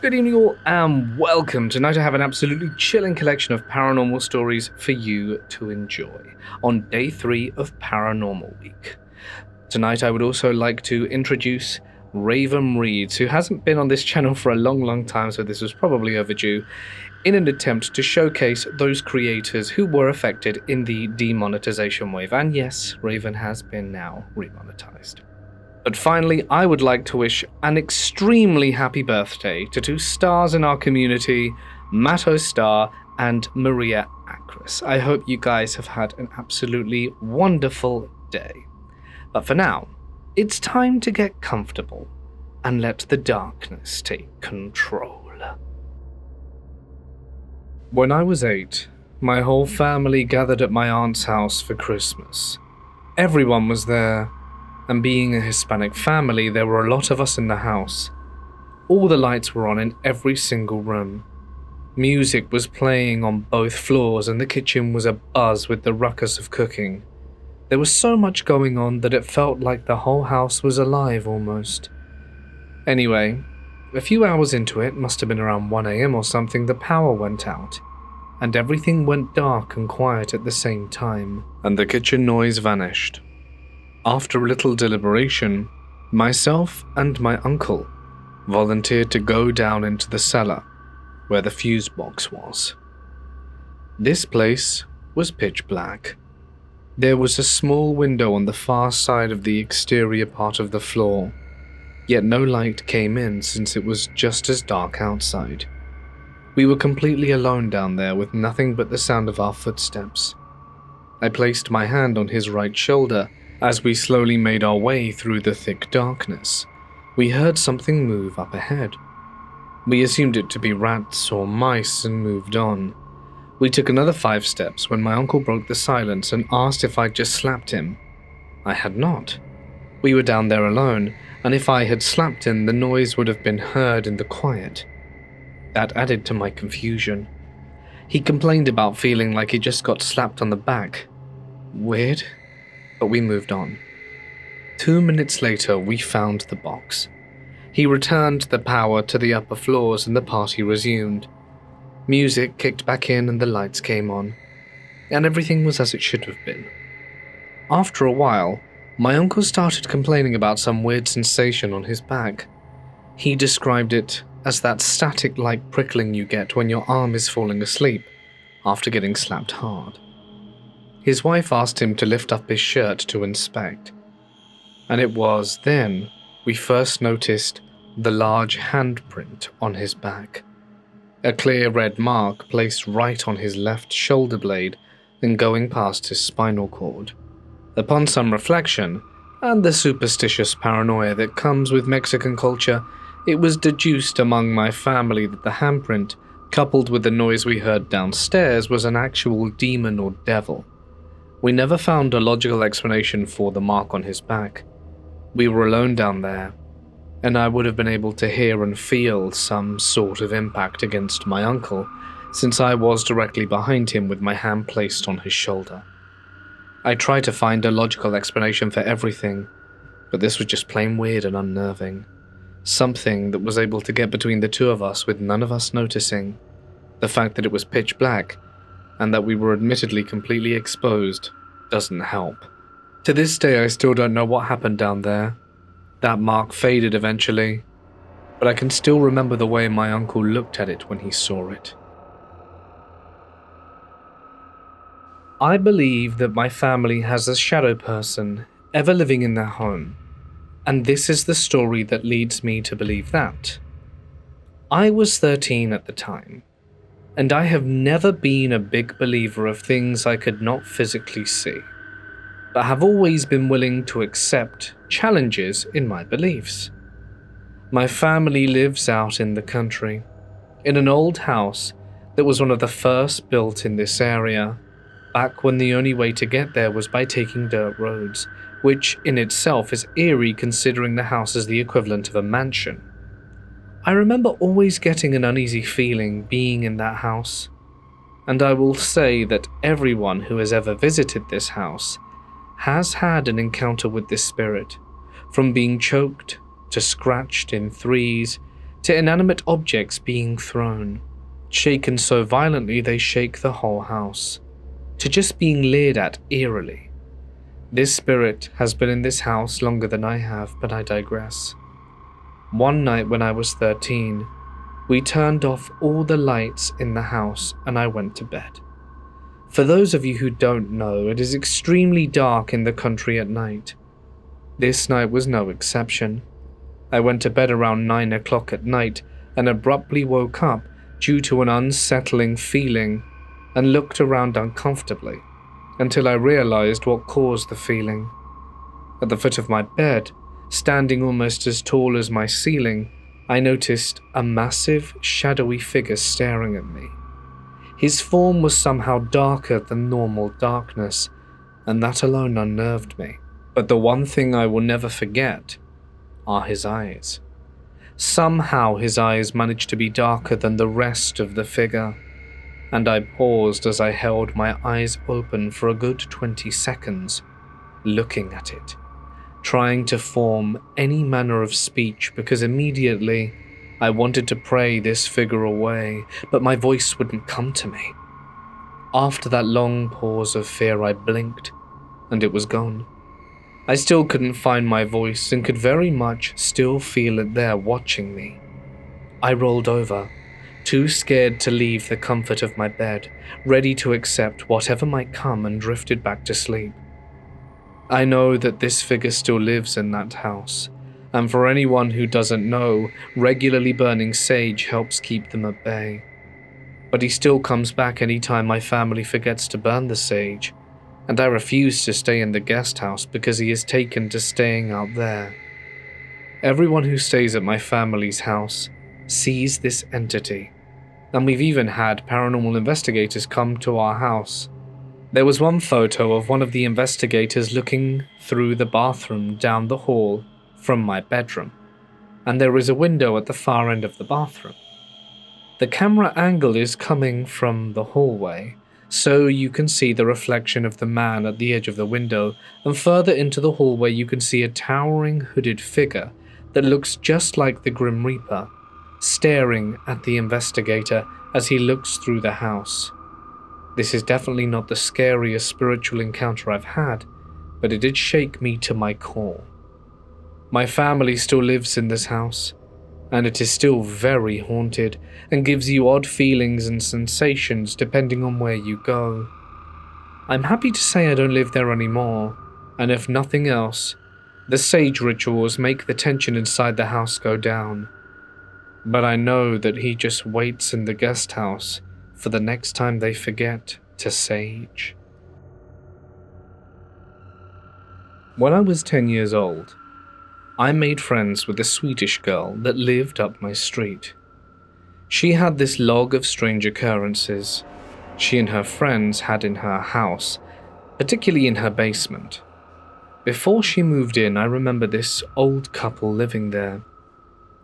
Good evening all and welcome. Tonight I have an absolutely chilling collection of paranormal stories for you to enjoy on day 3 of Paranormal Week. Tonight I would also like to introduce Raven Reeds, who hasn't been on this channel for a long time, so this was probably overdue, in an attempt to showcase those creators who were affected in the demonetization wave. And yes, Raven has been now remonetized. But finally, I would like to wish an extremely happy birthday to 2 stars in our community, Matto Star and Maria Acris. I hope you guys have had an absolutely wonderful day. But for now, it's time to get comfortable and let the darkness take control. When I was 8, my whole family gathered at my aunt's house for Christmas. Everyone was there. And being a Hispanic family, there were a lot of us in the house. All the lights were on in every single room. Music was playing on both floors and the kitchen was abuzz with the ruckus of cooking. There was so much going on that it felt like the whole house was alive almost. Anyway, a few hours into it, must have been around 1 AM or something, the power went out. And everything went dark and quiet at the same time, and the kitchen noise vanished. After a little deliberation, myself and my uncle volunteered to go down into the cellar, where the fuse box was. This place was pitch black. There was a small window on the far side of the exterior part of the floor, yet no light came in since it was just as dark outside. We were completely alone down there with nothing but the sound of our footsteps. I placed my hand on his right shoulder. As we slowly made our way through the thick darkness, we heard something move up ahead. We assumed it to be rats or mice and moved on. We took another 5 steps when my uncle broke the silence and asked if I'd just slapped him. I had not. We were down there alone, and if I had slapped him, the noise would have been heard in the quiet. That added to my confusion. He complained about feeling like he just got slapped on the back. Weird. But we moved on. 2 minutes later, we found the box. He returned the power to the upper floors and the party resumed. Music kicked back in and the lights came on, and everything was as it should have been. After a while, my uncle started complaining about some weird sensation on his back. He described it as that static-like prickling you get when your arm is falling asleep after getting slapped hard. His wife asked him to lift up his shirt to inspect, and it was then we first noticed the large handprint on his back, a clear red mark placed right on his left shoulder blade and going past his spinal cord. Upon some reflection, and the superstitious paranoia that comes with Mexican culture, it was deduced among my family that the handprint, coupled with the noise we heard downstairs, was an actual demon or devil. We never found a logical explanation for the mark on his back. We were alone down there, and I would have been able to hear and feel some sort of impact against my uncle, since I was directly behind him with my hand placed on his shoulder. I tried to find a logical explanation for everything, but this was just plain weird and unnerving. Something that was able to get between the two of us with none of us noticing. The fact that it was pitch black, and that we were admittedly completely exposed, doesn't help. To this day, I still don't know what happened down there. That mark faded eventually, but I can still remember the way my uncle looked at it when he saw it. I believe that my family has a shadow person ever living in their home, and this is the story that leads me to believe that. I was 13 at the time, and I have never been a big believer of things I could not physically see, but have always been willing to accept challenges in my beliefs. My family lives out in the country, in an old house that was one of the first built in this area, back when the only way to get there was by taking dirt roads, which in itself is eerie considering the house is the equivalent of a mansion. I remember always getting an uneasy feeling being in that house, and I will say that everyone who has ever visited this house has had an encounter with this spirit, from being choked to scratched in threes to inanimate objects being thrown, shaken so violently they shake the whole house, to just being leered at eerily. This spirit has been in this house longer than I have, but I digress. One night when I was 13, we turned off all the lights in the house and I went to bed. For those of you who don't know, it is extremely dark in the country at night. This night was no exception. I went to bed around 9 o'clock at night and abruptly woke up due to an unsettling feeling and looked around uncomfortably until I realized what caused the feeling. At the foot of my bed, standing almost as tall as my ceiling, I noticed a massive, shadowy figure staring at me. His form was somehow darker than normal darkness, and that alone unnerved me. But the one thing I will never forget are his eyes. Somehow his eyes managed to be darker than the rest of the figure, and I paused as I held my eyes open for a good 20 seconds, looking at it, trying to form any manner of speech because immediately I wanted to pray this figure away, but my voice wouldn't come to me. After that long pause of fear, I blinked, and it was gone. I still couldn't find my voice and could very much still feel it there watching me. I rolled over, too scared to leave the comfort of my bed, ready to accept whatever might come, and drifted back to sleep. I know that this figure still lives in that house, and for anyone who doesn't know, regularly burning sage helps keep them at bay. But he still comes back anytime my family forgets to burn the sage, and I refuse to stay in the guest house because he is taken to staying out there. Everyone who stays at my family's house sees this entity, and we've even had paranormal investigators come to our house. There was one photo of one of the investigators looking through the bathroom down the hall from my bedroom, and there is a window at the far end of the bathroom. The camera angle is coming from the hallway, so you can see the reflection of the man at the edge of the window, and further into the hallway you can see a towering hooded figure that looks just like the Grim Reaper, staring at the investigator as he looks through the house. This is definitely not the scariest spiritual encounter I've had, but it did shake me to my core. My family still lives in this house, and it is still very haunted and gives you odd feelings and sensations depending on where you go. I'm happy to say I don't live there anymore, and if nothing else, the sage rituals make the tension inside the house go down. But I know that he just waits in the guest house for the next time they forget to sage. When I was 10 years old, I made friends with a Swedish girl that lived up my street. She had this log of strange occurrences she and her friends had in her house, particularly in her basement. Before she moved in, I remember this old couple living there.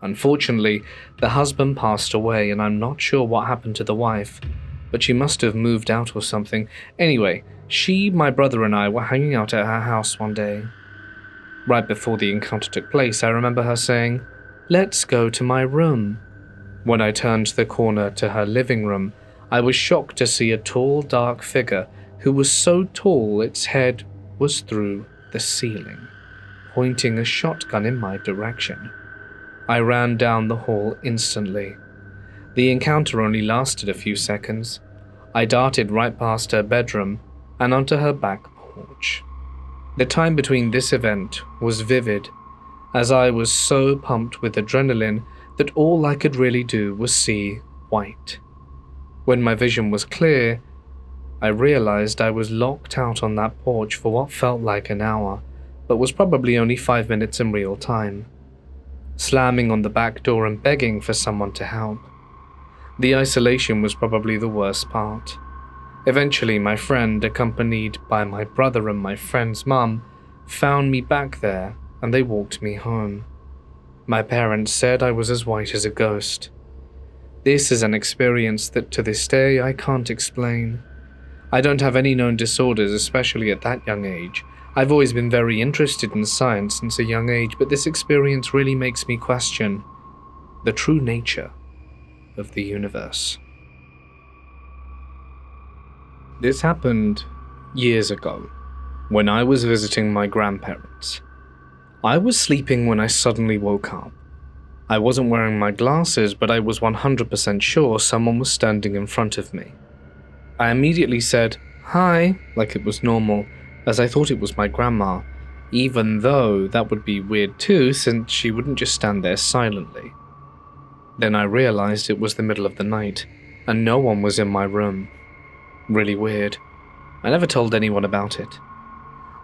Unfortunately, the husband passed away, and I'm not sure what happened to the wife, but she must have moved out or something. Anyway, she, my brother, and I were hanging out at her house one day. Right before the encounter took place, I remember her saying, "Let's go to my room." When I turned the corner to her living room, I was shocked to see a tall, dark figure who was so tall its head was through the ceiling, pointing a shotgun in my direction. I ran down the hall instantly. The encounter only lasted a few seconds. I darted right past her bedroom and onto her back porch. The time between this event was vivid, as I was so pumped with adrenaline that all I could really do was see white. When my vision was clear, I realized I was locked out on that porch for what felt like an hour, but was probably only 5 minutes in real time, slamming on the back door and begging for someone to help. The isolation was probably the worst part. Eventually, my friend, accompanied by my brother and my friend's mum, found me back there and they walked me home. My parents said I was as white as a ghost. This is an experience that to this day I can't explain. I don't have any known disorders, especially at that young age. I've always been very interested in science since a young age, but this experience really makes me question, the true nature of the universe. This happened years ago, when I was visiting my grandparents. I was sleeping when I suddenly woke up. I wasn't wearing my glasses, but I was 100% sure someone was standing in front of me. I immediately said, "Hi," like it was normal, as I thought it was my grandma, even though that would be weird too, since she wouldn't just stand there silently. Then I realized it was the middle of the night, and no one was in my room. Really weird. I never told anyone about it.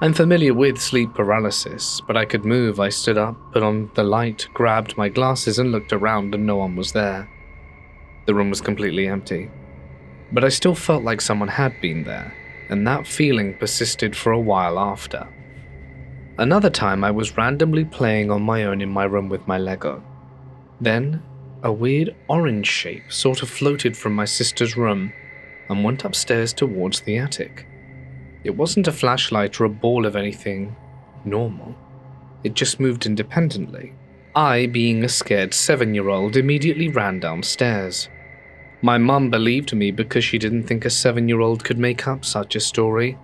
I'm familiar with sleep paralysis, but I could move. I stood up, put on the light, grabbed my glasses and looked around, and no one was there. The room was completely empty. But I still felt like someone had been there, and that feeling persisted for a while after. Another time I was randomly playing on my own in my room with my Lego. Then, a weird orange shape sort of floated from my sister's room and went upstairs towards the attic. It wasn't a flashlight or a ball of anything normal. It just moved independently. I, being a scared 7-year-old, immediately ran downstairs. My mum believed me because she didn't think a 7-year-old could make up such a story.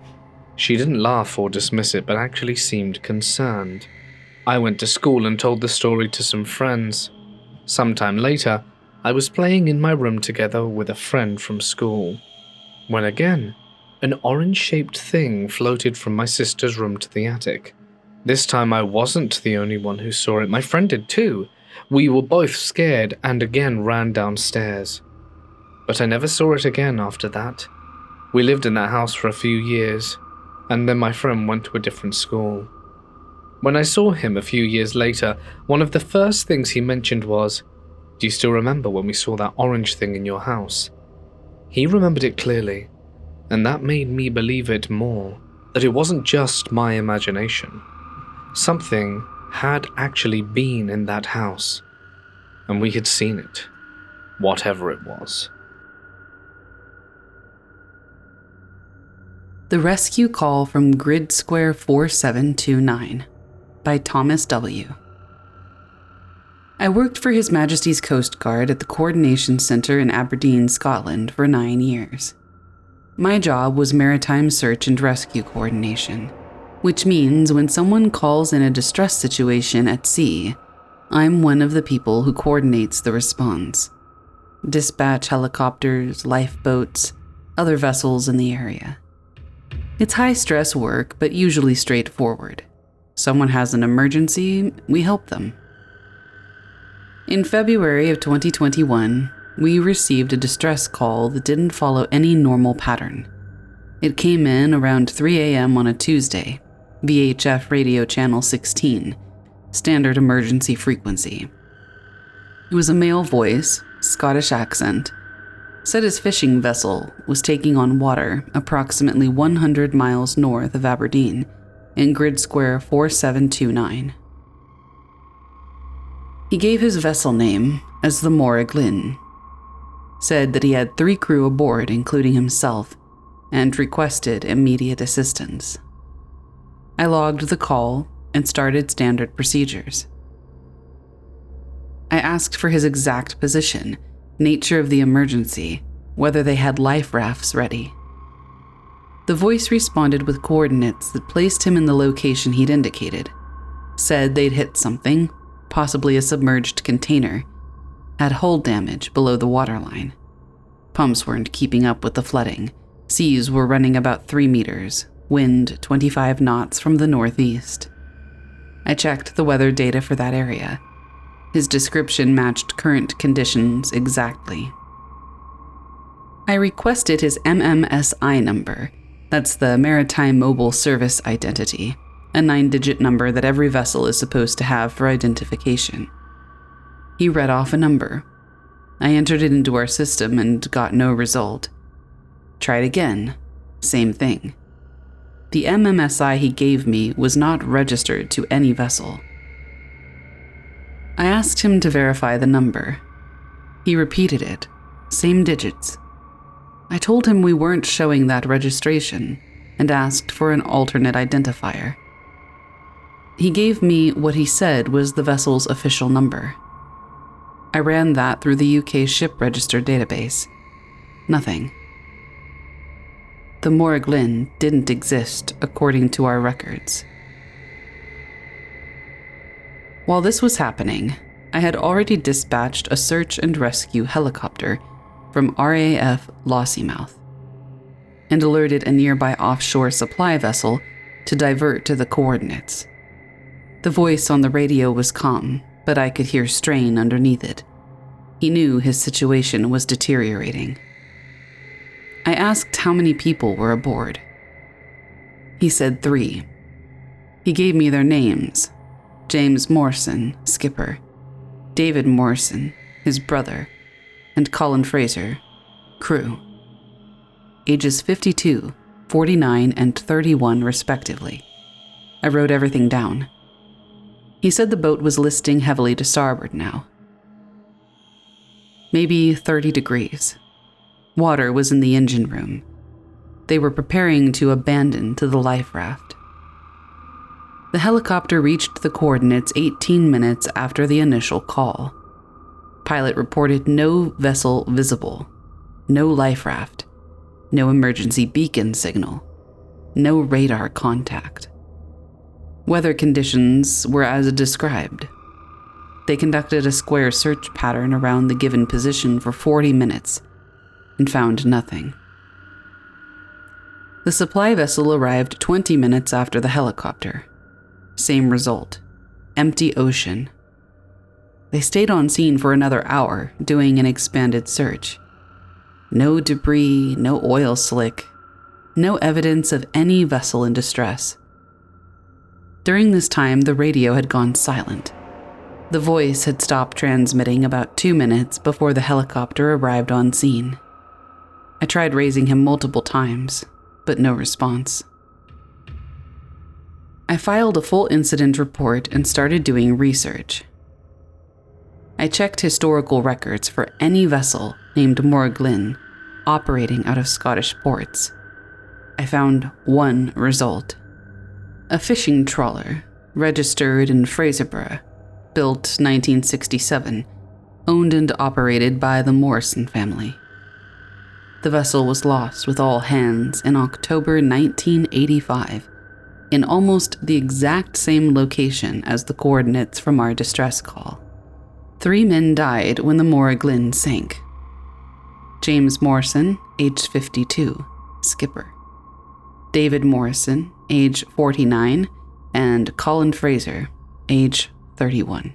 She didn't laugh or dismiss it, but actually seemed concerned. I went to school and told the story to some friends. Sometime later, I was playing in my room together with a friend from school, when again, an orange-shaped thing floated from my sister's room to the attic. This time I wasn't the only one who saw it, my friend did too. We were both scared and again ran downstairs. But I never saw it again after that. We lived in that house for a few years, and then my friend went to a different school. When I saw him a few years later, one of the first things he mentioned was, "Do you still remember when we saw that orange thing in your house?" He remembered it clearly, and that made me believe it more, that it wasn't just my imagination. Something had actually been in that house, and we had seen it, whatever it was. The Rescue Call from Grid Square 4729 by Thomas W. I worked for His Majesty's Coast Guard at the Coordination Centre in Aberdeen, Scotland for 9 years. My job was maritime search and rescue coordination, which means when someone calls in a distress situation at sea, I'm one of the people who coordinates the response. Dispatch helicopters, lifeboats, other vessels in the area. It's high-stress work, but usually straightforward. Someone has an emergency, we help them. In February of 2021, we received a distress call that didn't follow any normal pattern. It came in around 3 a.m. on a Tuesday, VHF radio channel 16, standard emergency frequency. It was a male voice, Scottish accent, said his fishing vessel was taking on water approximately 100 miles north of Aberdeen in Grid Square 4729. He gave his vessel name as the Mortis, said that he had 3 crew aboard including himself, and requested immediate assistance. I logged the call and started standard procedures. I asked for his exact position, nature of the emergency, whether they had life rafts ready. The voice responded with coordinates that placed him in the location he'd indicated, said they'd hit something, possibly a submerged container, had hull damage below the waterline. Pumps weren't keeping up with the flooding. Seas were running about 3 meters, wind 25 knots from the northeast. I checked the weather data for that area. His description matched current conditions exactly. I requested his MMSI number. That's the Maritime Mobile Service Identity, a 9-digit number that every vessel is supposed to have for identification. He read off a number. I entered it into our system and got no result. Tried again. Same thing. The MMSI he gave me was not registered to any vessel. I asked him to verify the number. He repeated it. Same digits. I told him we weren't showing that registration and asked for an alternate identifier. He gave me what he said was the vessel's official number. I ran that through the UK ship register database. Nothing. The Morglin didn't exist according to our records. While this was happening, I had already dispatched a search and rescue helicopter from RAF Lossiemouth and alerted a nearby offshore supply vessel to divert to the coordinates. The voice on the radio was calm, but I could hear strain underneath it. He knew his situation was deteriorating. I asked how many people were aboard. He said 3. He gave me their names: James Morrison, skipper; David Morrison, his brother; and Colin Fraser, crew. Ages 52, 49, and 31 respectively. I wrote everything down. He said the boat was listing heavily to starboard now. Maybe 30 degrees. Water was in the engine room. They were preparing to abandon to the life raft. The helicopter reached the coordinates 18 minutes after the initial call. Pilot reported no vessel visible, no life raft, no emergency beacon signal, no radar contact. Weather conditions were as described. They conducted a square search pattern around the given position for 40 minutes and found nothing. The supply vessel arrived 20 minutes after the helicopter. Same result: empty ocean. They stayed on scene for another hour, doing an expanded search. No debris, no oil slick, no evidence of any vessel in distress. During this time, the radio had gone silent. The voice had stopped transmitting about 2 minutes before the helicopter arrived on scene. I tried raising him multiple times, but no response. I filed a full incident report and started doing research. I checked historical records for any vessel named Morglin operating out of Scottish ports. I found one result: a fishing trawler registered in Fraserburgh, built 1967, owned and operated by the Morrison family. The vessel was lost with all hands in October 1985, in almost the exact same location as the coordinates from our distress call. 3 men died when the Morglin sank. James Morrison, age 52, skipper; David Morrison, age 49, and Colin Fraser, age 31.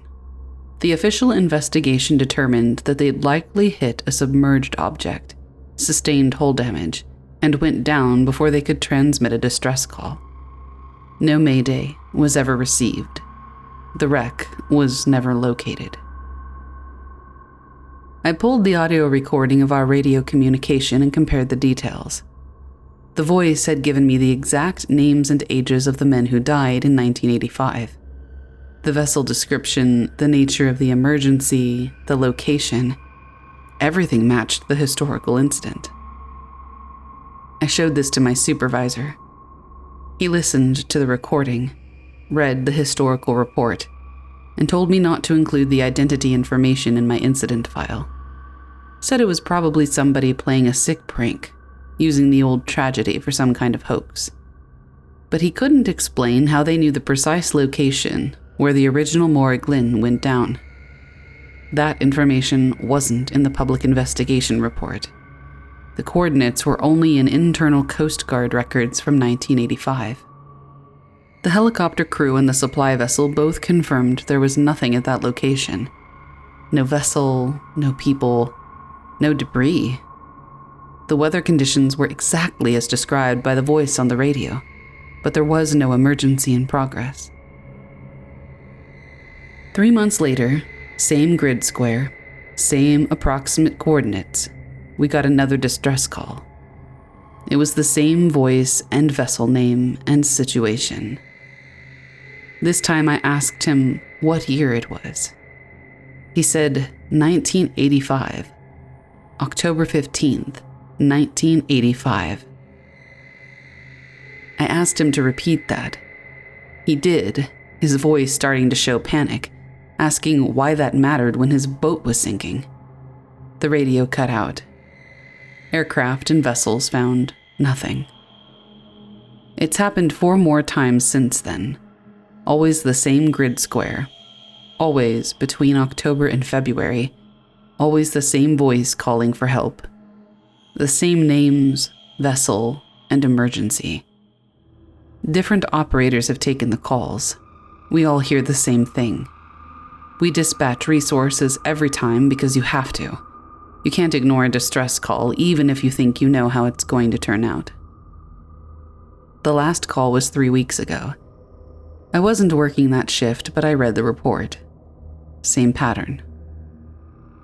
The official investigation determined that they'd likely hit a submerged object, sustained hull damage, and went down before they could transmit a distress call. No mayday was ever received. The wreck was never located. I pulled the audio recording of our radio communication and compared the details. The voice had given me the exact names and ages of the men who died in 1985. The vessel description, the nature of the emergency, the location, everything matched the historical incident. I showed this to my supervisor. He listened to the recording, read the historical report, and told me not to include the identity information in my incident file. Said it was probably somebody playing a sick prank, using the old tragedy for some kind of hoax. But he couldn't explain how they knew the precise location where the original Morglin went down. That information wasn't in the public investigation report. The coordinates were only in internal Coast Guard records from 1985. The helicopter crew and the supply vessel both confirmed there was nothing at that location. No vessel, no people, no debris. The weather conditions were exactly as described by the voice on the radio, but there was no emergency in progress. 3 months later, same grid square, same approximate coordinates, we got another distress call. It was the same voice and vessel name and situation. This time I asked him what year it was. He said 1985, October 15th, 1985. I asked him to repeat that. He did, his voice starting to show panic, asking why that mattered when his boat was sinking. The radio cut out. Aircraft and vessels found nothing. It's happened 4 more times since then. Always the same grid square. Always between October and February. Always the same voice calling for help. The same names, vessel, and emergency. Different operators have taken the calls. We all hear the same thing. We dispatch resources every time because you have to. You can't ignore a distress call even if you think you know how it's going to turn out. The last call was 3 weeks ago. I wasn't working that shift, but I read the report. Same pattern.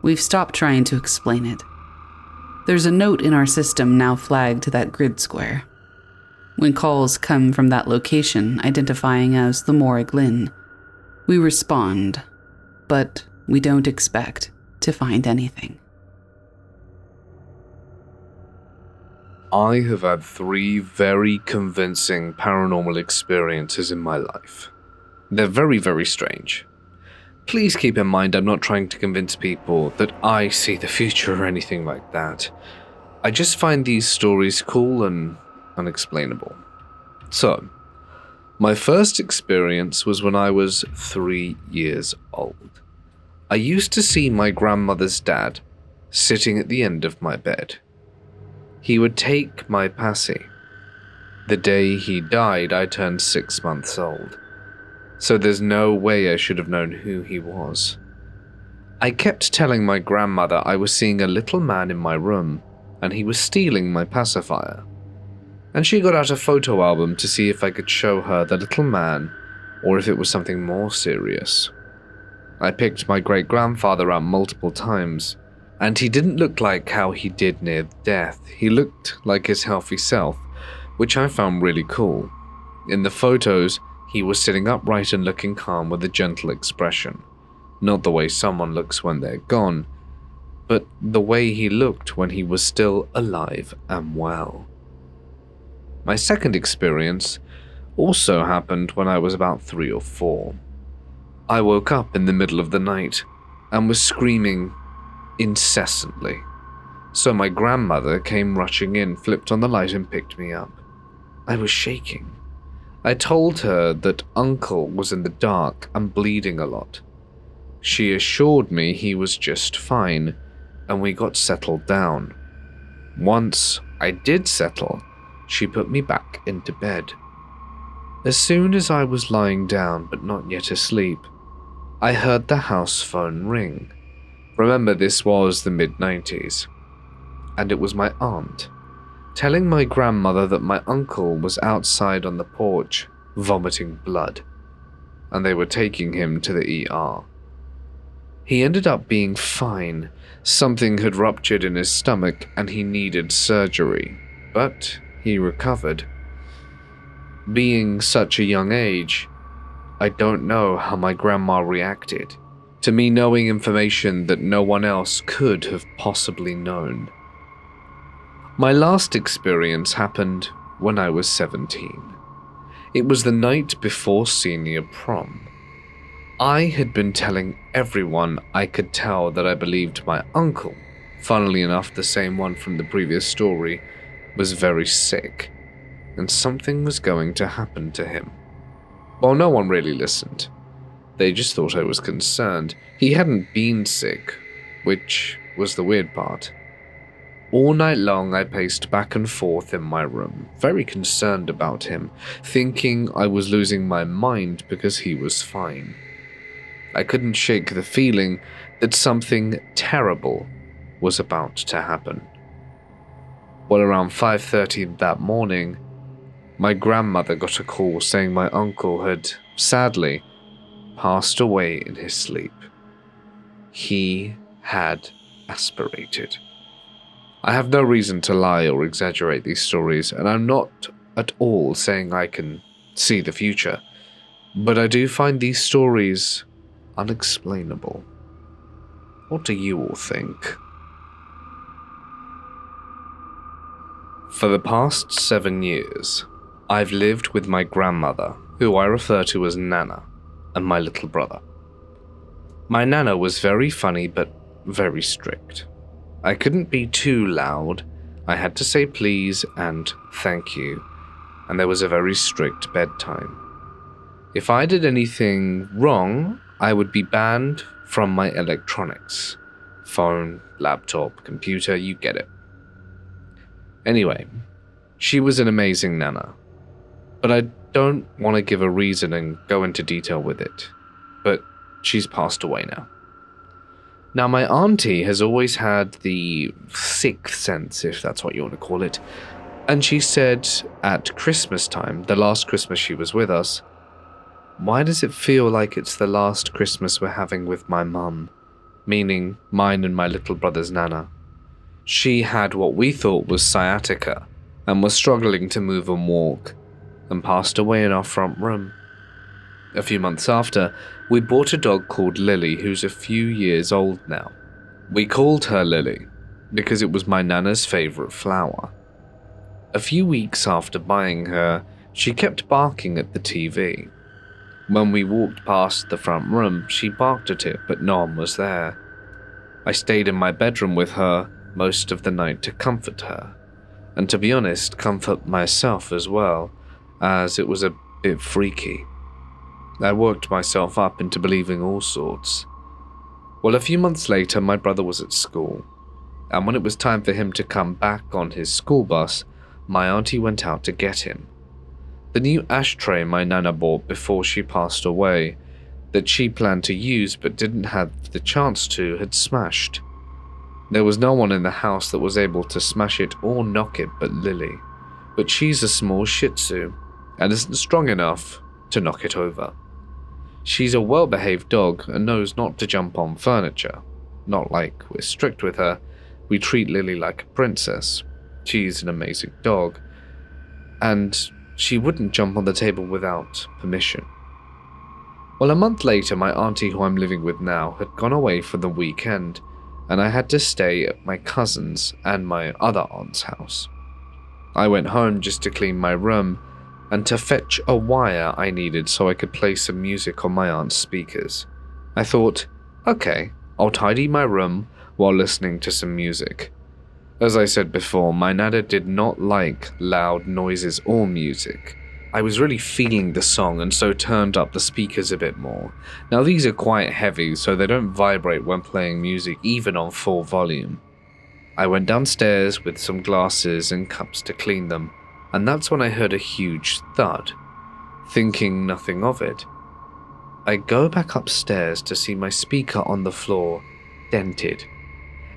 We've stopped trying to explain it. There's a note in our system now flagged to that grid square. When calls come from that location identifying as the Morgue Lynn, we respond, but we don't expect to find anything. I have had 3 very convincing paranormal experiences in my life. They're very, very strange. Please keep in mind I'm not trying to convince people that I see the future or anything like that. I just find these stories cool and unexplainable. So, my first experience was when I was 3 years old. I used to see my grandmother's dad sitting at the end of my bed. He would take my passy. The day he died, I turned 6 months old, so there's no way I should have known who he was. I kept telling my grandmother I was seeing a little man in my room, and he was stealing my pacifier. And she got out a photo album to see if I could show her the little man, or if it was something more serious. I picked my great-grandfather out multiple times, and he didn't look like how he did near death. He looked like his healthy self, which I found really cool. In the photos, he was sitting upright and looking calm with a gentle expression. Not the way someone looks when they're gone, but the way he looked when he was still alive and well. My second experience also happened when I was about 3 or 4. I woke up in the middle of the night and was screaming incessantly. So my grandmother came rushing in, flipped on the light and picked me up. I was shaking. I told her that Uncle was in the dark and bleeding a lot. She assured me he was just fine, and we got settled down. Once I did settle, she put me back into bed. As soon as I was lying down but not yet asleep, I heard the house phone ring. Remember, this was the mid-90s, and it was my aunt, telling my grandmother that my uncle was outside on the porch, vomiting blood, and they were taking him to the ER. He ended up being fine. Something had ruptured in his stomach and he needed surgery, but he recovered. Being such a young age, I don't know how my grandma reacted to me knowing information that no one else could have possibly known. My last experience happened when I was 17. It was the night before senior prom. I had been telling everyone I could tell that I believed my uncle, funnily enough the same one from the previous story, was very sick, and something was going to happen to him. Well, no one really listened. They just thought I was concerned. He hadn't been sick, which was the weird part. All night long I paced back and forth in my room, very concerned about him, thinking I was losing my mind because he was fine. I couldn't shake the feeling that something terrible was about to happen. Well, around 5:30 that morning, my grandmother got a call saying my uncle had, sadly, passed away in his sleep. He had aspirated. I have no reason to lie or exaggerate these stories, and I'm not at all saying I can see the future, but I do find these stories unexplainable. What do you all think? For the past 7 years, I've lived with my grandmother, who I refer to as Nana, and my little brother. My nana was very funny but very strict. I couldn't be too loud. I had to say please and thank you, and there was a very strict bedtime. If I did anything wrong, I would be banned from my electronics. Phone, laptop, computer, you get it. Anyway, she was an amazing nana, but I don't want to give a reason and go into detail with it, but she's passed away now. Now, my auntie has always had the sixth sense, if that's what you want to call it, and she said at Christmas time, the last Christmas she was with us, "Why does it feel like it's the last Christmas we're having with my mum?" Meaning mine and my little brother's nana. She had what we thought was sciatica and was struggling to move and walk, and passed away in our front room. A few months after, we bought a dog called Lily, who's a few years old now. We called her Lily because it was my nana's favourite flower. A few weeks after buying her, she kept barking at the TV. When we walked past the front room, she barked at it, but no one was there. I stayed in my bedroom with her most of the night to comfort her, and to be honest, comfort myself as well, as it was a bit freaky. I worked myself up into believing all sorts. Well, a few months later, my brother was at school, and when it was time for him to come back on his school bus, my auntie went out to get him. The new ashtray my nana bought before she passed away, that she planned to use but didn't have the chance to, had smashed. There was no one in the house that was able to smash it or knock it but Lily, but she's a small Shih Tzu and isn't strong enough to knock it over. She's a well-behaved dog and knows not to jump on furniture. Not like we're strict with her, we treat Lily like a princess. She's an amazing dog, and she wouldn't jump on the table without permission. Well, a month later, my auntie, who I'm living with now, had gone away for the weekend, and I had to stay at my cousin's and my other aunt's house. I went home just to clean my room and to fetch a wire I needed so I could play some music on my aunt's speakers. I thought, okay, I'll tidy my room while listening to some music. As I said before, my nana did not like loud noises or music. I was really feeling the song and so turned up the speakers a bit more. Now these are quite heavy, so they don't vibrate when playing music even on full volume. I went downstairs with some glasses and cups to clean them, and that's when I heard a huge thud. Thinking nothing of it, I go back upstairs to see my speaker on the floor, dented.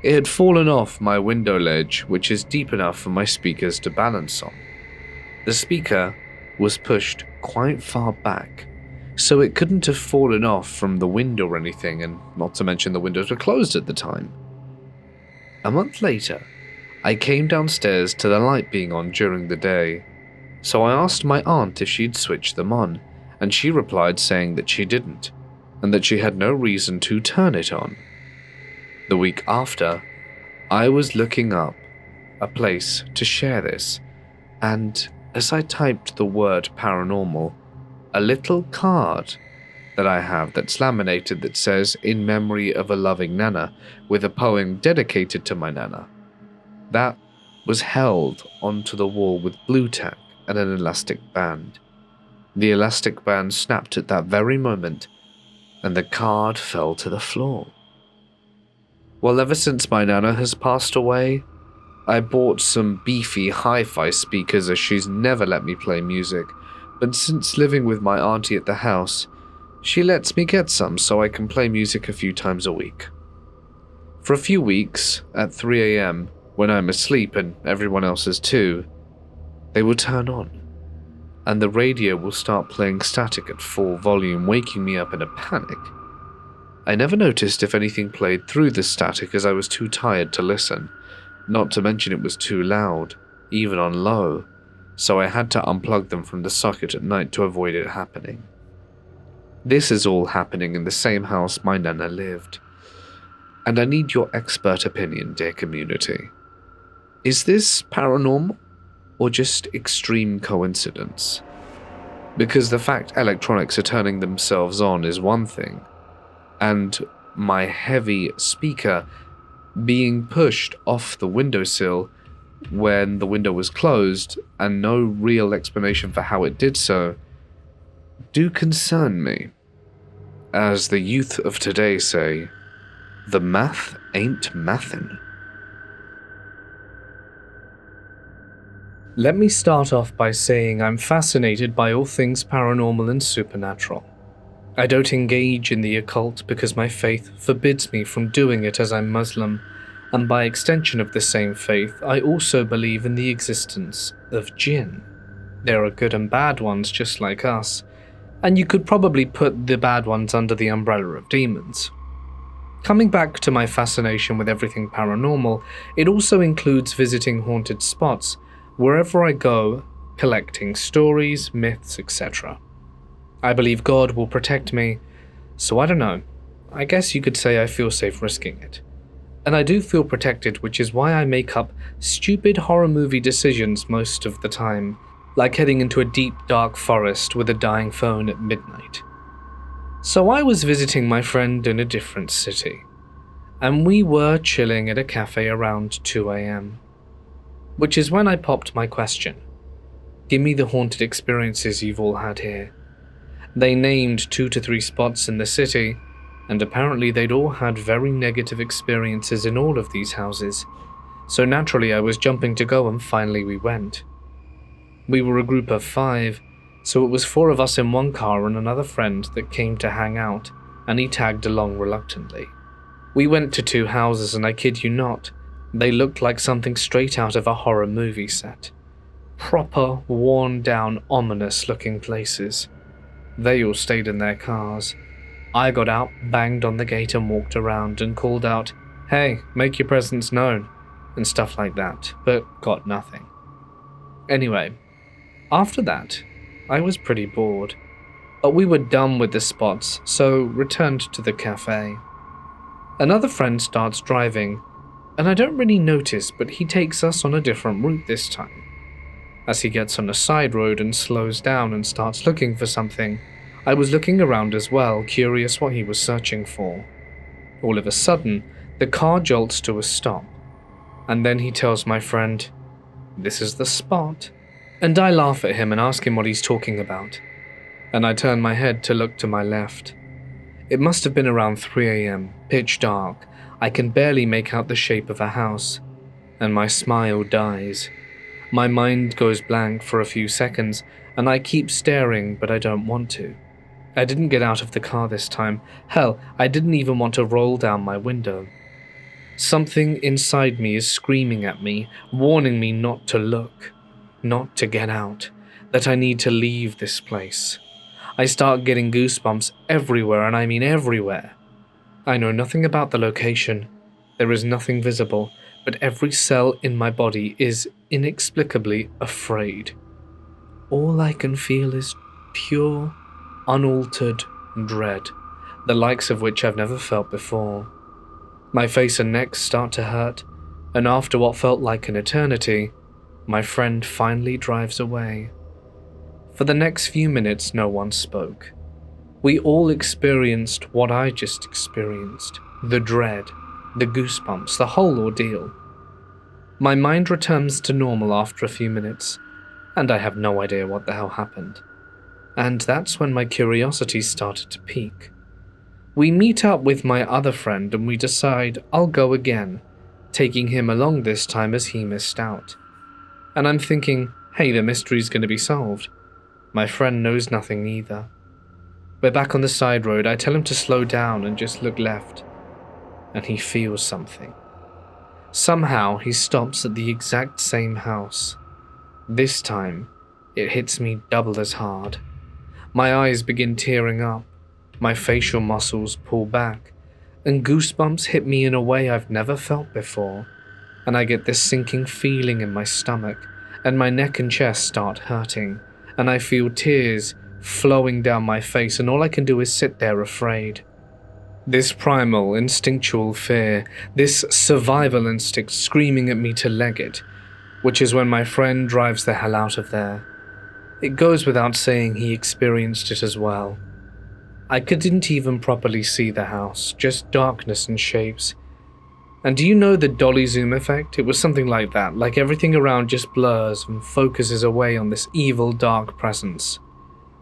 It had fallen off my window ledge, which is deep enough for my speakers to balance on. The speaker was pushed quite far back, so it couldn't have fallen off from the window or anything, and not to mention the windows were closed at the time. A month later, I came downstairs to the light being on during the day, so I asked my aunt if she'd switched them on, and she replied saying that she didn't, and that she had no reason to turn it on. The week after, I was looking up a place to share this, and as I typed the word paranormal, a little card that I have that's laminated that says, "In memory of a loving nana," with a poem dedicated to my nana. That was held onto the wall with blue tack and an elastic band. The elastic band snapped at that very moment, and the card fell to the floor. Well, ever since my nana has passed away, I bought some beefy hi-fi speakers as she's never let me play music, but since living with my auntie at the house, she lets me get some so I can play music a few times a week. For a few weeks, at 3 a.m, when I'm asleep and everyone else is too, they will turn on, and the radio will start playing static at full volume, waking me up in a panic. I never noticed if anything played through the static as I was too tired to listen, not to mention it was too loud, even on low, so I had to unplug them from the socket at night to avoid it happening. This is all happening in the same house my nana lived, and I need your expert opinion, dear community. Is this paranormal, or just extreme coincidence? Because the fact electronics are turning themselves on is one thing, and my heavy speaker being pushed off the windowsill when the window was closed, and no real explanation for how it did so, do concern me. As the youth of today say, the math ain't mathin'. Let me start off by saying I'm fascinated by all things paranormal and supernatural. I don't engage in the occult because my faith forbids me from doing it, as I'm Muslim, and by extension of the same faith, I also believe in the existence of jinn. There are good and bad ones just like us, and you could probably put the bad ones under the umbrella of demons. Coming back to my fascination with everything paranormal, it also includes visiting haunted spots wherever I go, collecting stories, myths, etc. I believe God will protect me, so I don't know. I guess you could say I feel safe risking it. And I do feel protected, which is why I make up stupid horror movie decisions most of the time, like heading into a deep, dark forest with a dying phone at midnight. So I was visiting my friend in a different city, and we were chilling at a cafe around 2 a.m. Which is when I popped my question. Give me the haunted experiences you've all had here. They named 2 to 3 spots in the city, and apparently they'd all had very negative experiences in all of these houses, so naturally I was jumping to go, and finally we went. We were a group of 5, so it was 4 of us in one car and another friend that came to hang out, and he tagged along reluctantly. We went to 2 houses, and I kid you not, they looked like something straight out of a horror movie set. Proper, worn-down, ominous-looking places. They all stayed in their cars. I got out, banged on the gate and walked around and called out, "Hey, make your presence known," and stuff like that, but got nothing. Anyway, after that, I was pretty bored. But we were done with the spots, so returned to the cafe. Another friend starts driving, and I don't really notice, but he takes us on a different route this time. As he gets on a side road and slows down and starts looking for something, I was looking around as well, curious what he was searching for. All of a sudden, the car jolts to a stop, and then he tells my friend, "This is the spot," and I laugh at him and ask him what he's talking about, and I turn my head to look to my left. It must have been around 3 a.m, pitch dark. I can barely make out the shape of a house, and my smile dies. My mind goes blank for a few seconds, and I keep staring, but I don't want to. I didn't get out of the car this time. Hell, I didn't even want to roll down my window. Something inside me is screaming at me, warning me not to look, not to get out, that I need to leave this place. I start getting goosebumps everywhere, and I mean everywhere. I know nothing about the location. There is nothing visible, but every cell in my body is inexplicably afraid. All I can feel is pure, unaltered dread, the likes of which I've never felt before. My face and neck start to hurt, and after what felt like an eternity, my friend finally drives away. For the next few minutes, no one spoke. We all experienced what I just experienced, the dread, the goosebumps, the whole ordeal. My mind returns to normal after a few minutes, and I have no idea what the hell happened. And that's when my curiosity started to peak. We meet up with my other friend and we decide I'll go again, taking him along this time as he missed out. And I'm thinking, hey, the mystery's going to be solved. My friend knows nothing either. We're back on the side road. I tell him to slow down and just look left, and he feels something. Somehow he stops at the exact same house. This time, it hits me double as hard. My eyes begin tearing up, my facial muscles pull back, and goosebumps hit me in a way I've never felt before, and I get this sinking feeling in my stomach, and my neck and chest start hurting, and I feel tears flowing down my face, and all I can do is sit there afraid. This primal, instinctual fear, this survival instinct screaming at me to leg it, which is when my friend drives the hell out of there. It goes without saying he experienced it as well. I couldn't even properly see the house, just darkness and shapes. And do you know the dolly zoom effect? It was something like that, like everything around just blurs and focuses away on this evil, dark presence.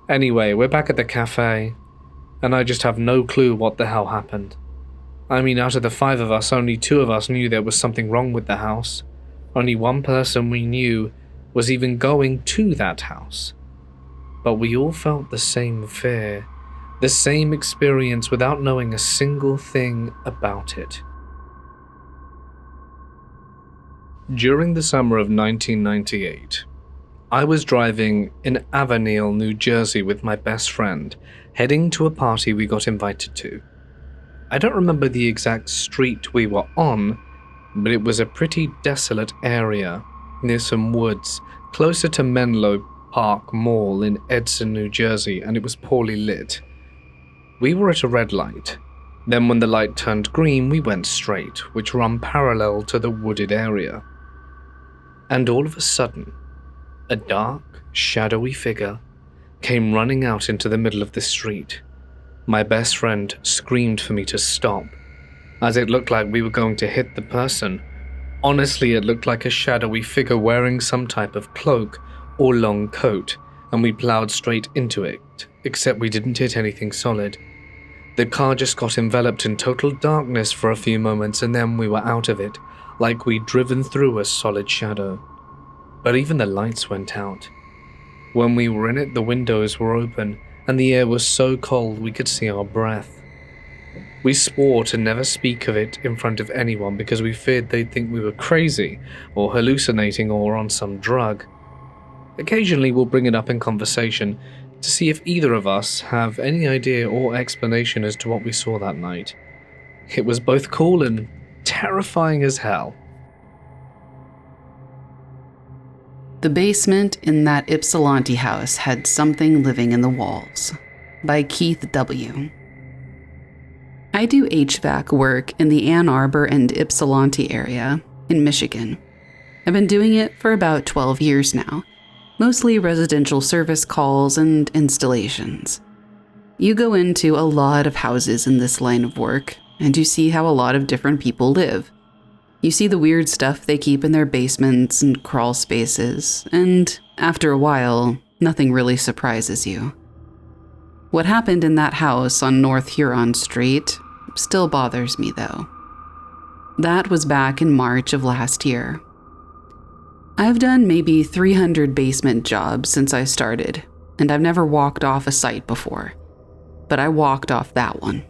Anyway, we're back at the cafe, and I just have no clue what the hell happened. I mean, out of the 5 of us, only 2 of us knew there was something wrong with the house. Only one person we knew was even going to that house. But we all felt the same fear, the same experience without knowing a single thing about it. During the summer of 1998, I was driving in Avonlea, New Jersey with my best friend, heading to a party we got invited to. I don't remember the exact street we were on, but it was a pretty desolate area near some woods, closer to Menlo Park Mall in Edson, New Jersey, and it was poorly lit. We were at a red light. Then when the light turned green, we went straight, which ran parallel to the wooded area. And all of a sudden, a dark, shadowy figure came running out into the middle of the street. My best friend screamed for me to stop, as it looked like we were going to hit the person. Honestly, it looked like a shadowy figure wearing some type of cloak or long coat, and we plowed straight into it, except we didn't hit anything solid. The car just got enveloped in total darkness for a few moments, and then we were out of it, like we'd driven through a solid shadow. But even the lights went out. When we were in it, the windows were open, and the air was so cold we could see our breath. We swore to never speak of it in front of anyone because we feared they'd think we were crazy, or hallucinating, or on some drug. Occasionally we'll bring it up in conversation to see if either of us have any idea or explanation as to what we saw that night. It was both cool and terrifying as hell. The basement in that Ypsilanti house had something living in the walls. By Keith W. I do HVAC work in the Ann Arbor and Ypsilanti area in Michigan. I've been doing it for about 12 years now, mostly residential service calls and installations. You go into a lot of houses in this line of work, and you see how a lot of different people live. You see the weird stuff they keep in their basements and crawl spaces, and after a while, nothing really surprises you. What happened in that house on North Huron Street still bothers me, though. That was back in March of last year. I've done maybe 300 basement jobs since I started, and I've never walked off a site before, but I walked off that one.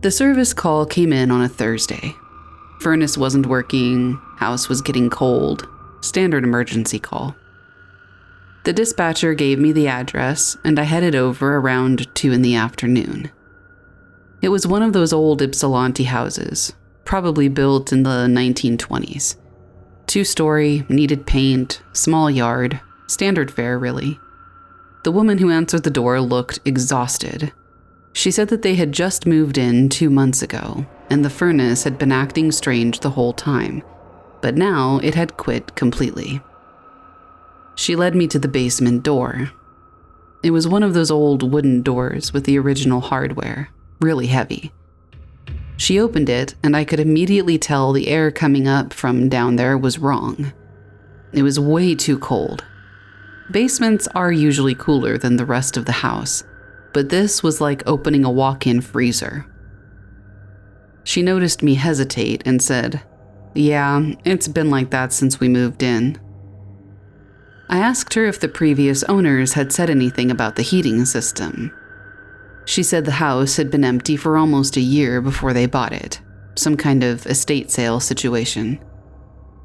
The service call came in on a Thursday. Furnace wasn't working, house was getting cold, standard emergency call. The dispatcher gave me the address, and I headed over around 2 in the afternoon. It was one of those old Ypsilanti houses, probably built in the 1920s. 2-story, needed paint, small yard, standard fare really. The woman who answered the door looked exhausted. She said that they had just moved in 2 months ago, and the furnace had been acting strange the whole time, but now it had quit completely. She led me to the basement door. It was one of those old wooden doors with the original hardware, really heavy. She opened it, and I could immediately tell the air coming up from down there was wrong. It was way too cold. Basements are usually cooler than the rest of the house, but this was like opening a walk-in freezer. She noticed me hesitate and said, "Yeah, it's been like that since we moved in." I asked her if the previous owners had said anything about the heating system. She said the house had been empty for almost a year before they bought it, some kind of estate sale situation.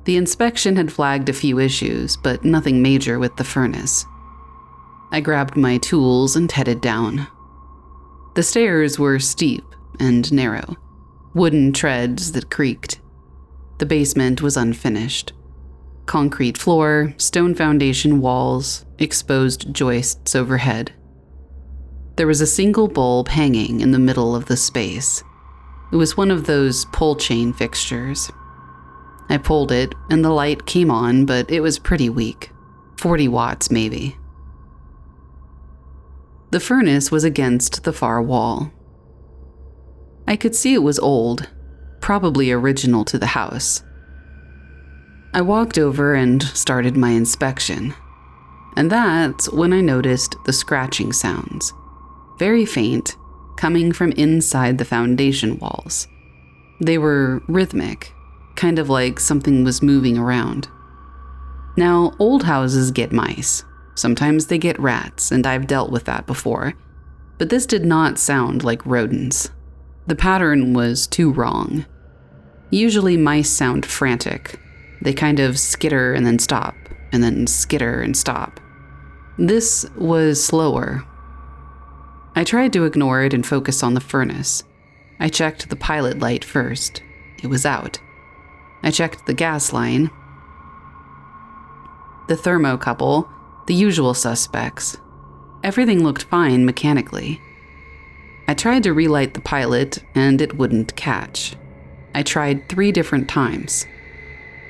The inspection had flagged a few issues, but nothing major with the furnace. I grabbed my tools and headed down. The stairs were steep and narrow, wooden treads that creaked. The basement was unfinished. Concrete floor, stone foundation walls, exposed joists overhead. There was a single bulb hanging in the middle of the space. It was one of those pull chain fixtures. I pulled it, and the light came on, but it was pretty weak. 40 watts, maybe. The furnace was against the far wall. I could see it was old, probably original to the house. I walked over and started my inspection, and that's when I noticed the scratching sounds, very faint, coming from inside the foundation walls. They were rhythmic, kind of like something was moving around. Now, old houses get mice. Sometimes they get rats, and I've dealt with that before. But this did not sound like rodents. The pattern was too wrong. Usually mice sound frantic. They kind of skitter and then stop, and then skitter and stop. This was slower. I tried to ignore it and focus on the furnace. I checked the pilot light first. It was out. I checked the gas line, the thermocouple, the usual suspects. Everything looked fine mechanically. I tried to relight the pilot, and it wouldn't catch. I tried 3 different times.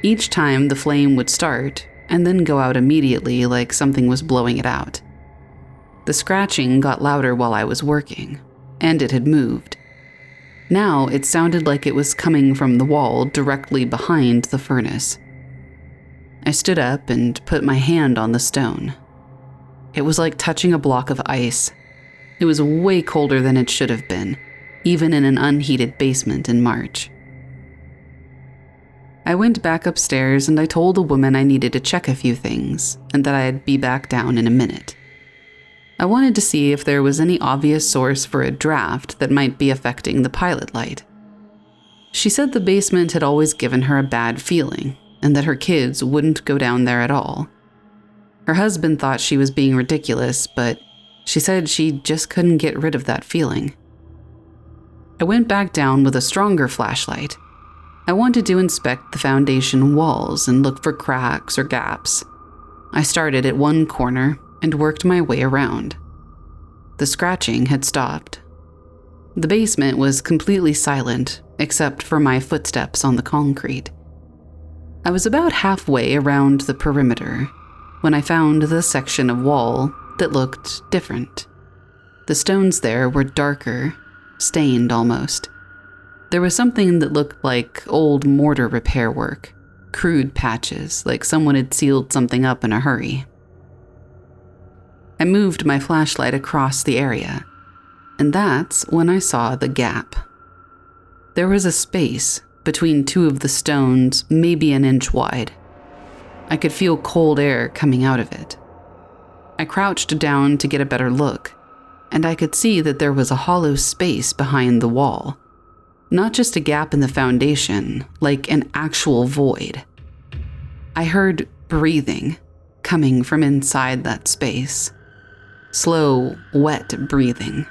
Each time the flame would start, and then go out immediately like something was blowing it out. The scratching got louder while I was working, and it had moved. Now it sounded like it was coming from the wall directly behind the furnace. I stood up and put my hand on the stone. It was like touching a block of ice. It was way colder than it should have been, even in an unheated basement in March. I went back upstairs and I told the woman I needed to check a few things and that I'd be back down in a minute. I wanted to see if there was any obvious source for a draft that might be affecting the pilot light. She said the basement had always given her a bad feeling and that her kids wouldn't go down there at all. Her husband thought she was being ridiculous, but she said she just couldn't get rid of that feeling. I went back down with a stronger flashlight. I wanted to inspect the foundation walls and look for cracks or gaps. I started at one corner and worked my way around. The scratching had stopped. The basement was completely silent, except for my footsteps on the concrete. I was about halfway around the perimeter when I found the section of wall that looked different. The stones there were darker, stained almost. There was something that looked like old mortar repair work, crude patches, like someone had sealed something up in a hurry. I moved my flashlight across the area, and that's when I saw the gap. There was a space between 2 of the stones, maybe an inch wide. I could feel cold air coming out of it. I crouched down to get a better look, and I could see that there was a hollow space behind the wall. Not just a gap in the foundation, like an actual void. I heard breathing coming from inside that space. Slow, wet breathing.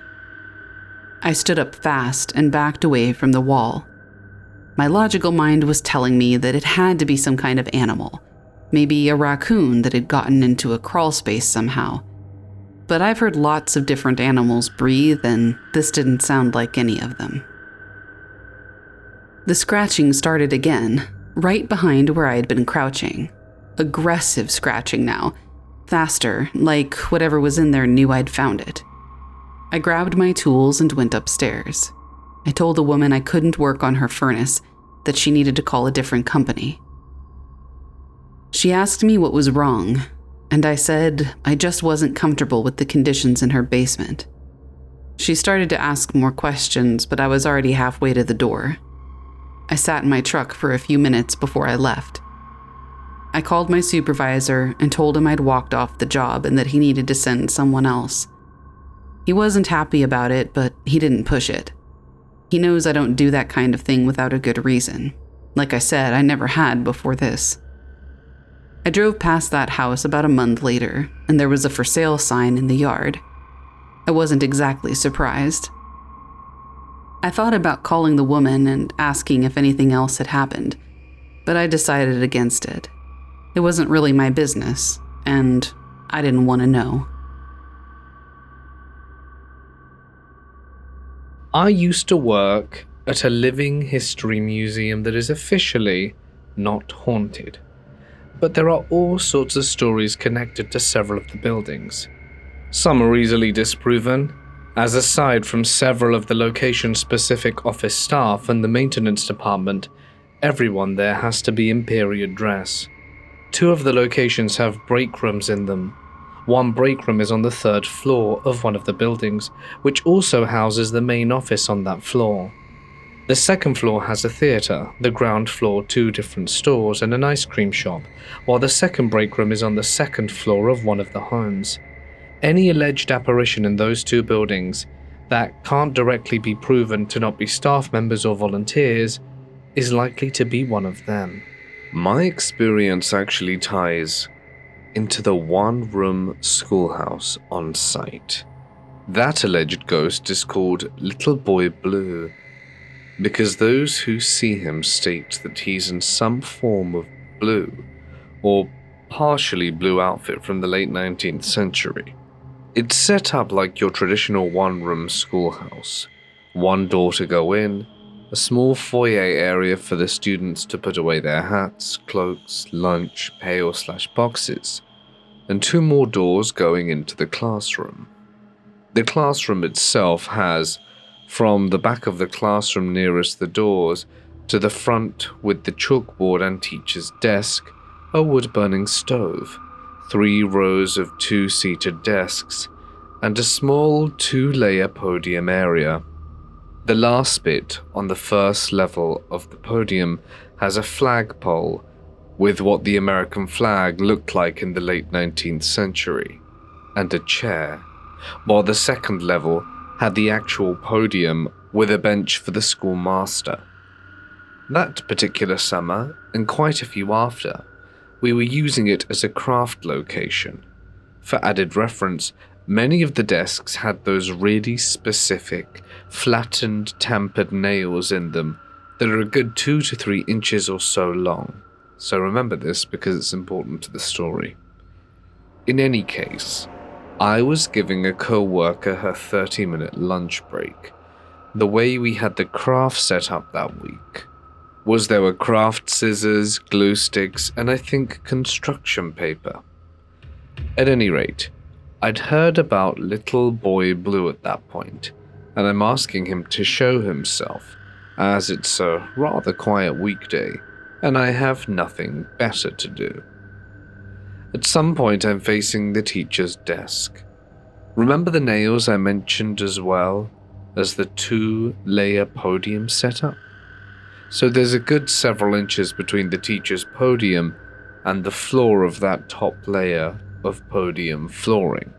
I stood up fast and backed away from the wall. My logical mind was telling me that it had to be some kind of animal, maybe a raccoon that had gotten into a crawl space somehow. But I've heard lots of different animals breathe, and this didn't sound like any of them. The scratching started again, right behind where I had been crouching. Aggressive scratching now, faster, like whatever was in there knew I'd found it. I grabbed my tools and went upstairs. I told the woman I couldn't work on her furnace, that she needed to call a different company. She asked me what was wrong, and I said I just wasn't comfortable with the conditions in her basement. She started to ask more questions, but I was already halfway to the door. I sat in my truck for a few minutes before I left. I called my supervisor and told him I'd walked off the job and that he needed to send someone else. He wasn't happy about it, but he didn't push it. He knows I don't do that kind of thing without a good reason. Like I said, I never had before this. I drove past that house about a month later, and there was a for sale sign in the yard. I wasn't exactly surprised. I thought about calling the woman and asking if anything else had happened, but I decided against it. It wasn't really my business, and I didn't want to know. I used to work at a living history museum that is officially not haunted, but there are all sorts of stories connected to several of the buildings. Some are easily disproven, as aside from several of the location-specific office staff and the maintenance department, everyone there has to be in period dress. 2 of the locations have break rooms in them. One break room is on the 3rd floor of one of the buildings, which also houses the main office on that floor. The 2nd floor has a theater, the ground floor 2 different stores, and an ice cream shop, while the 2nd break room is on the 2nd floor of one of the homes. Any alleged apparition in those 2 buildings that can't directly be proven to not be staff members or volunteers is likely to be one of them. My experience actually ties into the one-room schoolhouse on site. That alleged ghost is called Little Boy Blue, because those who see him state that he's in some form of blue, or partially blue outfit from the late 19th century. It's set up like your traditional one-room schoolhouse. One door to go in, a small foyer area for the students to put away their hats, cloaks, lunch, pail/boxes, and 2 more doors going into the classroom. The classroom itself has, from the back of the classroom nearest the doors to the front with the chalkboard and teacher's desk, a wood-burning stove, 3 rows of 2-seated desks, and a small 2-layer podium area. The last bit on the first level of the podium has a flagpole with what the American flag looked like in the late 19th century, and a chair, while the 2nd level had the actual podium with a bench for the schoolmaster. That particular summer, and quite a few after, we were using it as a craft location. For added reference, many of the desks had those really specific, flattened, tampered nails in them that are a good 2 to 3 inches or so long. So remember this because it's important to the story. In any case, I was giving a co-worker her 30-minute lunch break. The way we had the craft set up that week was there were craft scissors, glue sticks, and I think construction paper. At any rate, I'd heard about Little Boy Blue at that point, and I'm asking him to show himself, as it's a rather quiet weekday, and I have nothing better to do. At some point I'm facing the teacher's desk. Remember the nails I mentioned as well as the 2-layer podium setup? So there's a good several inches between the teacher's podium and the floor of that top layer of podium flooring.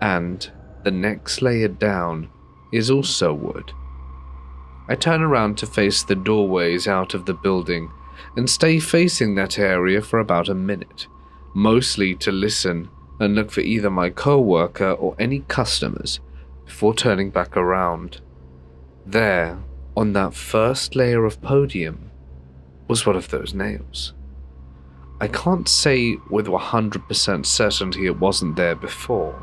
And the next layer down is also wood. I turn around to face the doorways out of the building and stay facing that area for about a minute, mostly to listen and look for either my co-worker or any customers before turning back around. There, on that first layer of podium, was one of those nails. I can't say with 100% certainty it wasn't there before,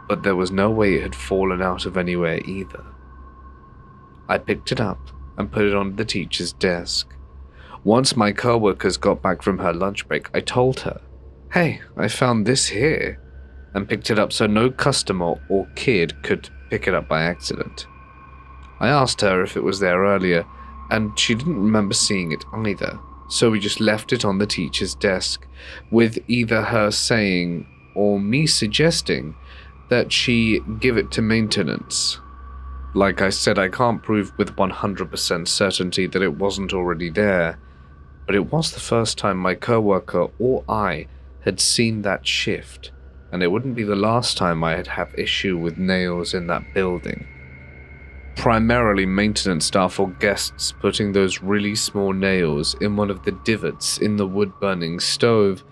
but there was no way it had fallen out of anywhere either. I picked it up and put it on the teacher's desk. Once my co-workers got back from her lunch break, I told her, "Hey, I found this here," and picked it up so no customer or kid could pick it up by accident. I asked her if it was there earlier, and she didn't remember seeing it either, so we just left it on the teacher's desk, with either her saying or me suggesting that she give it to maintenance. Like I said, I can't prove with 100% certainty that it wasn't already there, but it was the first time my coworker or I had seen that shift, and it wouldn't be the last time I'd have issue with nails in that building. Primarily maintenance staff or guests putting those really small nails in one of the divots in the wood-burning stove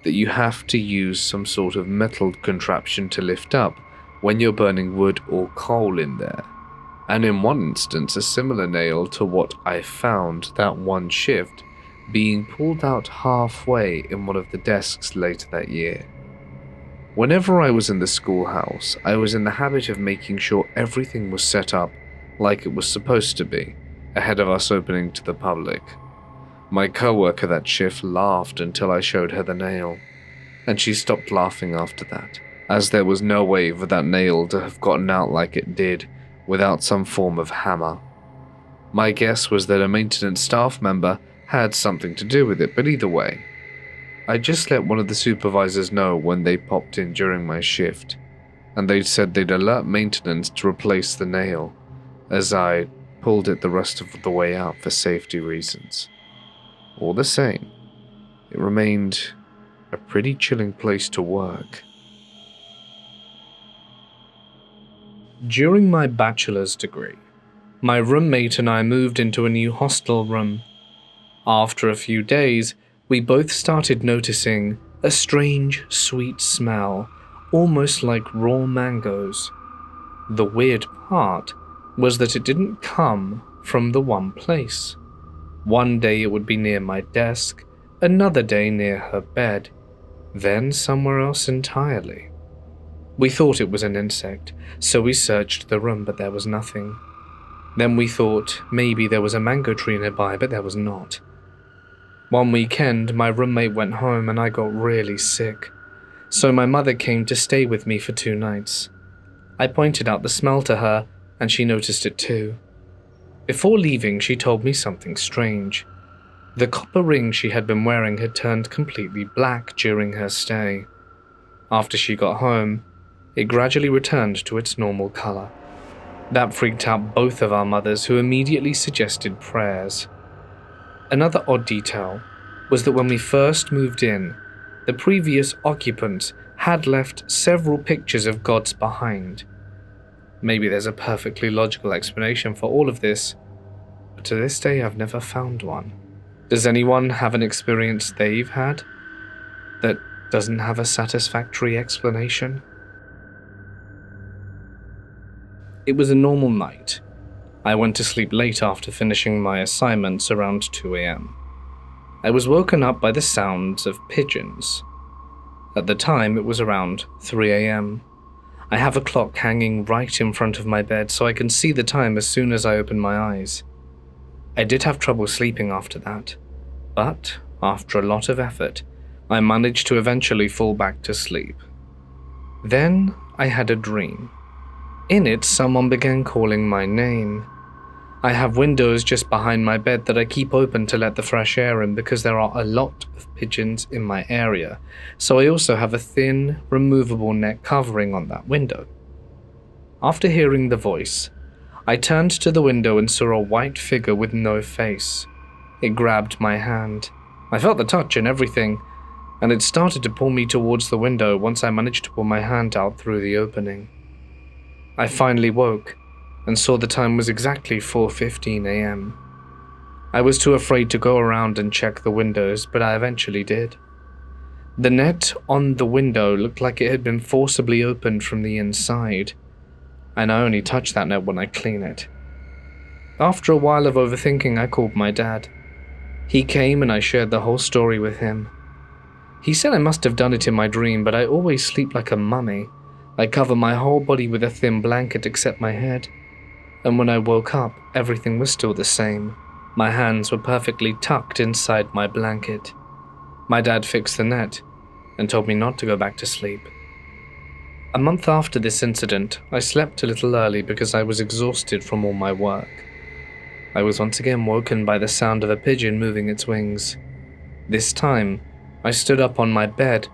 that you have to use some sort of metal contraption to lift up when you're burning wood or coal in there. And in one instance, a similar nail to what I found that one shift being pulled out halfway in one of the desks later that year. Whenever I was in the schoolhouse, I was in the habit of making sure everything was set up like it was supposed to be, ahead of us opening to the public. My coworker that shift laughed until I showed her the nail, and she stopped laughing after that, as there was no way for that nail to have gotten out like it did without some form of hammer. My guess was that a maintenance staff member had something to do with it, but either way, I just let one of the supervisors know when they popped in during my shift, and they said they'd alert maintenance to replace the nail, as I pulled it the rest of the way out for safety reasons. All the same, it remained a pretty chilling place to work. During my bachelor's degree, my roommate and I moved into a new hostel room. After a few days, we both started noticing a strange, sweet smell, almost like raw mangoes. The weird part was that it didn't come from the one place. One day it would be near my desk, another day near her bed, then somewhere else entirely. We thought it was an insect, so we searched the room, but there was nothing. Then we thought maybe there was a mango tree nearby, but there was not. One weekend, my roommate went home and I got really sick, so my mother came to stay with me for 2 nights. I pointed out the smell to her, and she noticed it too. Before leaving, she told me something strange. The copper ring she had been wearing had turned completely black during her stay. After she got home, it gradually returned to its normal color. That freaked out both of our mothers, who immediately suggested prayers. Another odd detail was that when we first moved in, the previous occupants had left several pictures of gods behind. Maybe there's a perfectly logical explanation for all of this, but to this day I've never found one. Does anyone have an experience they've had that doesn't have a satisfactory explanation? It was a normal night. I went to sleep late after finishing my assignments around 2 a.m. I was woken up by the sounds of pigeons. At the time, it was around 3 a.m. I have a clock hanging right in front of my bed, so I can see the time as soon as I open my eyes. I did have trouble sleeping after that, but after a lot of effort, I managed to eventually fall back to sleep. Then I had a dream. In it, someone began calling my name. I have windows just behind my bed that I keep open to let the fresh air in because there are a lot of pigeons in my area, so I also have a thin, removable net covering on that window. After hearing the voice, I turned to the window and saw a white figure with no face. It grabbed my hand. I felt the touch and everything, and it started to pull me towards the window once I managed to pull my hand out through the opening. I finally woke and saw the time was exactly 4:15 a.m. I was too afraid to go around and check the windows, but I eventually did. The net on the window looked like it had been forcibly opened from the inside, and I only touch that net when I clean it. After a while of overthinking, I called my dad. He came and I shared the whole story with him. He said I must have done it in my dream, but I always sleep like a mummy. I cover my whole body with a thin blanket except my head, and when I woke up, everything was still the same. My hands were perfectly tucked inside my blanket. My dad fixed the net and told me not to go back to sleep. A month after this incident, I slept a little early because I was exhausted from all my work. I was once again woken by the sound of a pigeon moving its wings. This time, I stood up on my bed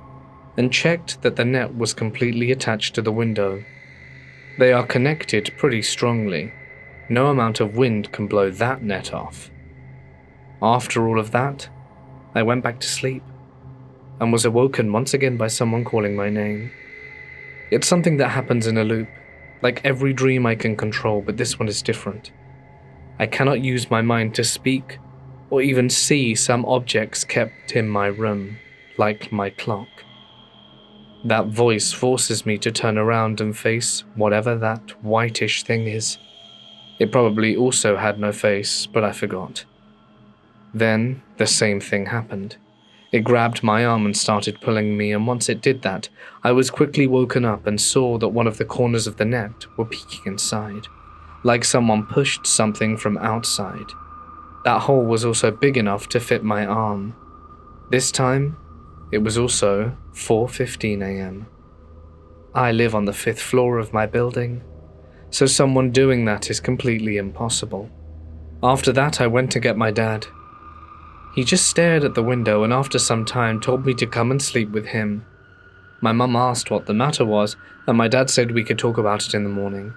and checked that the net was completely attached to the window. They are connected pretty strongly. No amount of wind can blow that net off. After all of that, I went back to sleep and was awoken once again by someone calling my name. It's something that happens in a loop. Like every dream I can control, but this one is different. I cannot use my mind to speak or even see some objects kept in my room, like my clock. That voice forces me to turn around and face whatever that whitish thing is. It probably also had no face, but I forgot. Then, the same thing happened. It grabbed my arm and started pulling me, and once it did that, I was quickly woken up and saw that one of the corners of the net were peeking inside, like someone pushed something from outside. That hole was also big enough to fit my arm. This time, it was also 4:15 a.m. I live on the 5th floor of my building, so someone doing that is completely impossible. After that, I went to get my dad. He just stared at the window and after some time told me to come and sleep with him. My mum asked what the matter was, and my dad said we could talk about it in the morning.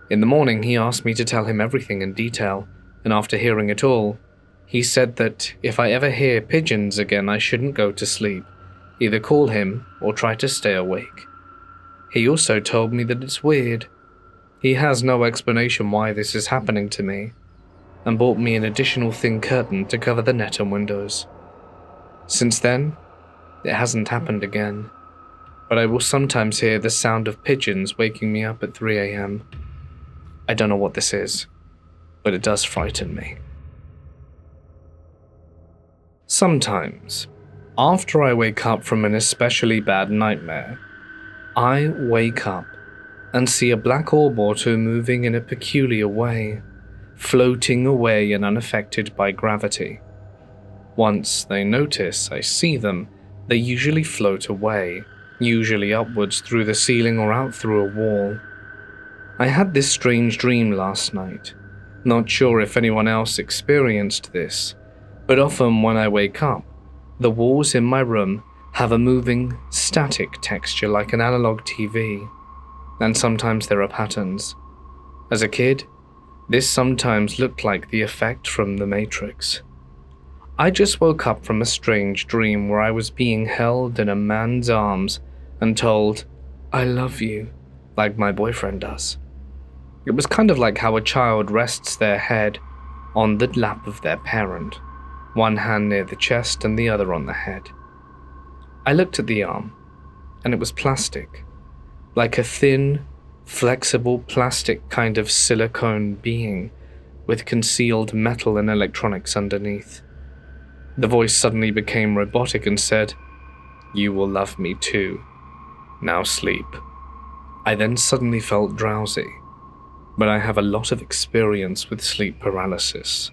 In the morning, he asked me to tell him everything in detail, and after hearing it all, he said that if I ever hear pigeons again, I shouldn't go to sleep, either call him or try to stay awake. He also told me that it's weird. He has no explanation why this is happening to me, and bought me an additional thin curtain to cover the net and windows. Since then, it hasn't happened again, but I will sometimes hear the sound of pigeons waking me up at 3 a.m. I don't know what this is, but it does frighten me. Sometimes, after I wake up from an especially bad nightmare, I wake up and see a black orb or two moving in a peculiar way, floating away and unaffected by gravity. Once they notice I see them, they usually float away, usually upwards through the ceiling or out through a wall. I had this strange dream last night. Not sure if anyone else experienced this, but often when I wake up, the walls in my room have a moving, static texture like an analog TV, and sometimes there are patterns. As a kid, this sometimes looked like the effect from The Matrix. I just woke up from a strange dream where I was being held in a man's arms and told, "I love you," like my boyfriend does. It was kind of like how a child rests their head on the lap of their parent, one hand near the chest and the other on the head. I looked at the arm, and it was plastic, like a thin, flexible plastic kind of silicone being with concealed metal and electronics underneath. The voice suddenly became robotic and said, "You will love me too. Now sleep." I then suddenly felt drowsy, but I have a lot of experience with sleep paralysis,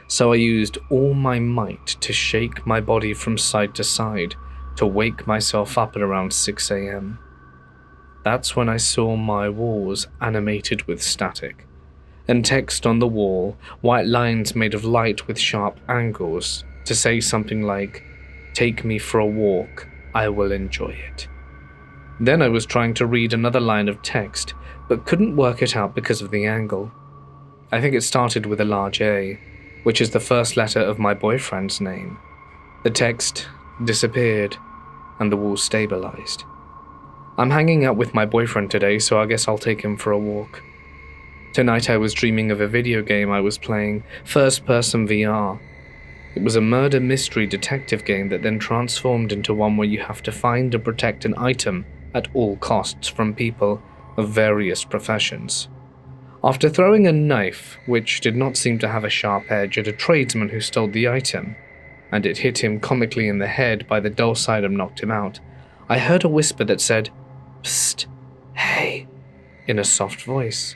so I used all my might to shake my body from side to side to wake myself up at around 6 a.m. That's when I saw my walls animated with static, and text on the wall, white lines made of light with sharp angles, to say something like, "Take me for a walk, I will enjoy it." Then I was trying to read another line of text, but couldn't work it out because of the angle. I think it started with a large A, which is the first letter of my boyfriend's name. The text disappeared, and the wall stabilized. I'm hanging out with my boyfriend today, so I guess I'll take him for a walk. Tonight I was dreaming of a video game I was playing, first-person VR. It was a murder mystery detective game that then transformed into one where you have to find and protect an item at all costs from people of various professions. After throwing a knife, which did not seem to have a sharp edge, at a tradesman who stole the item, and it hit him comically in the head by the dull side and knocked him out, I heard a whisper that said, "Psst, hey," in a soft voice.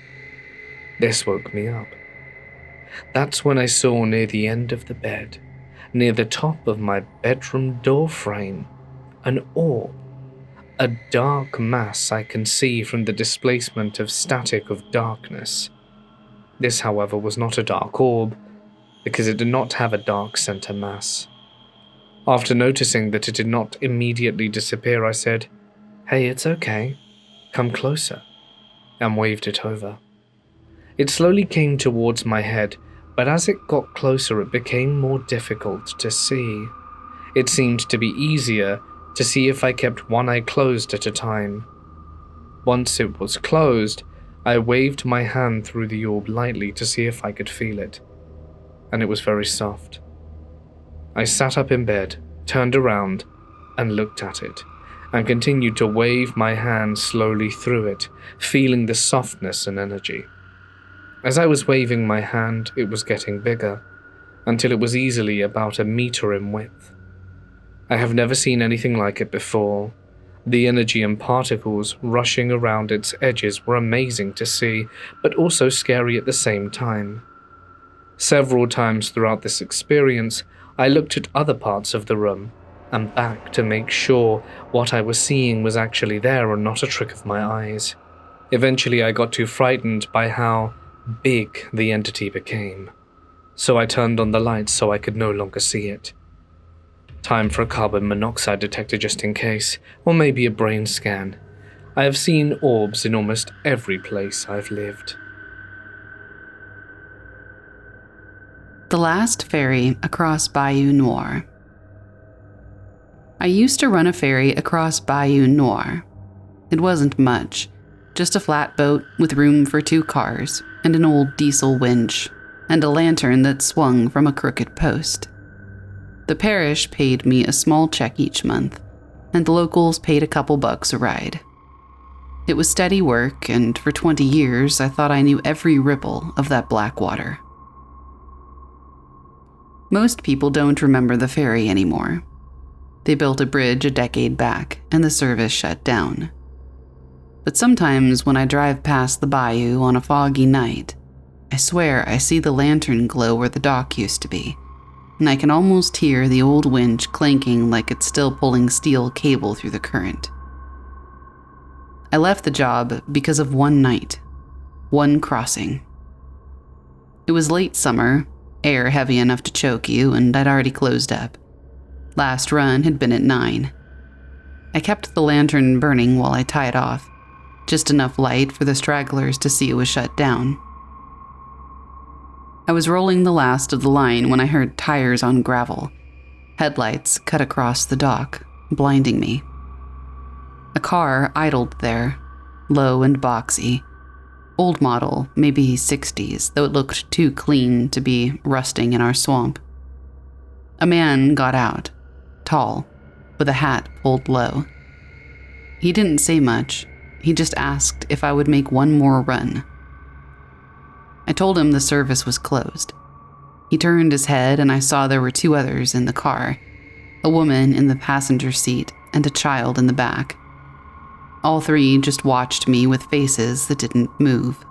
This woke me up. That's when I saw near the end of the bed, near the top of my bedroom door frame, an orb, a dark mass I can see from the displacement of static of darkness. This, however, was not a dark orb, because it did not have a dark center mass. After noticing that it did not immediately disappear, I said, "Hey, it's okay, come closer," and waved it over. It slowly came towards my head, but as it got closer it became more difficult to see. It seemed to be easier to see if I kept one eye closed at a time. Once it was closed, I waved my hand through the orb lightly to see if I could feel it, and it was very soft. I sat up in bed, turned around, and looked at it, and continued to wave my hand slowly through it, feeling the softness and energy. As I was waving my hand, it was getting bigger, until it was easily about 1 meter in width. I have never seen anything like it before. The energy and particles rushing around its edges were amazing to see, but also scary at the same time. Several times throughout this experience, I looked at other parts of the room, and back to make sure what I was seeing was actually there and not a trick of my eyes. Eventually, I got too frightened by how big the entity became, so I turned on the lights so I could no longer see it. Time for a carbon monoxide detector just in case, or maybe a brain scan. I have seen orbs in almost every place I've lived. The last ferry across Bayou Noir. I used to run a ferry across Bayou Noir. It wasn't much, just a flatboat with room for 2 cars and an old diesel winch and a lantern that swung from a crooked post. The parish paid me a small check each month, and the locals paid a couple bucks a ride. It was steady work, and for 20 years I thought I knew every ripple of that black water. Most people don't remember the ferry anymore. They built a bridge a decade back, and the service shut down. But sometimes when I drive past the bayou on a foggy night, I swear I see the lantern glow where the dock used to be, and I can almost hear the old winch clanking like it's still pulling steel cable through the current. I left the job because of one night, one crossing. It was late summer, air heavy enough to choke you, and I'd already closed up. Last run had been at 9. I kept the lantern burning while I tied off, just enough light for the stragglers to see it was shut down. I was rolling the last of the line when I heard tires on gravel. Headlights cut across the dock, blinding me. A car idled there, low and boxy. Old model, maybe 60s, though it looked too clean to be rusting in our swamp. A man got out, tall, with a hat pulled low. He didn't say much. He just asked if I would make one more run. I told him the service was closed. He turned his head and I saw there were 2 others in the car, a woman in the passenger seat and a child in the back. All 3 just watched me with faces that didn't move.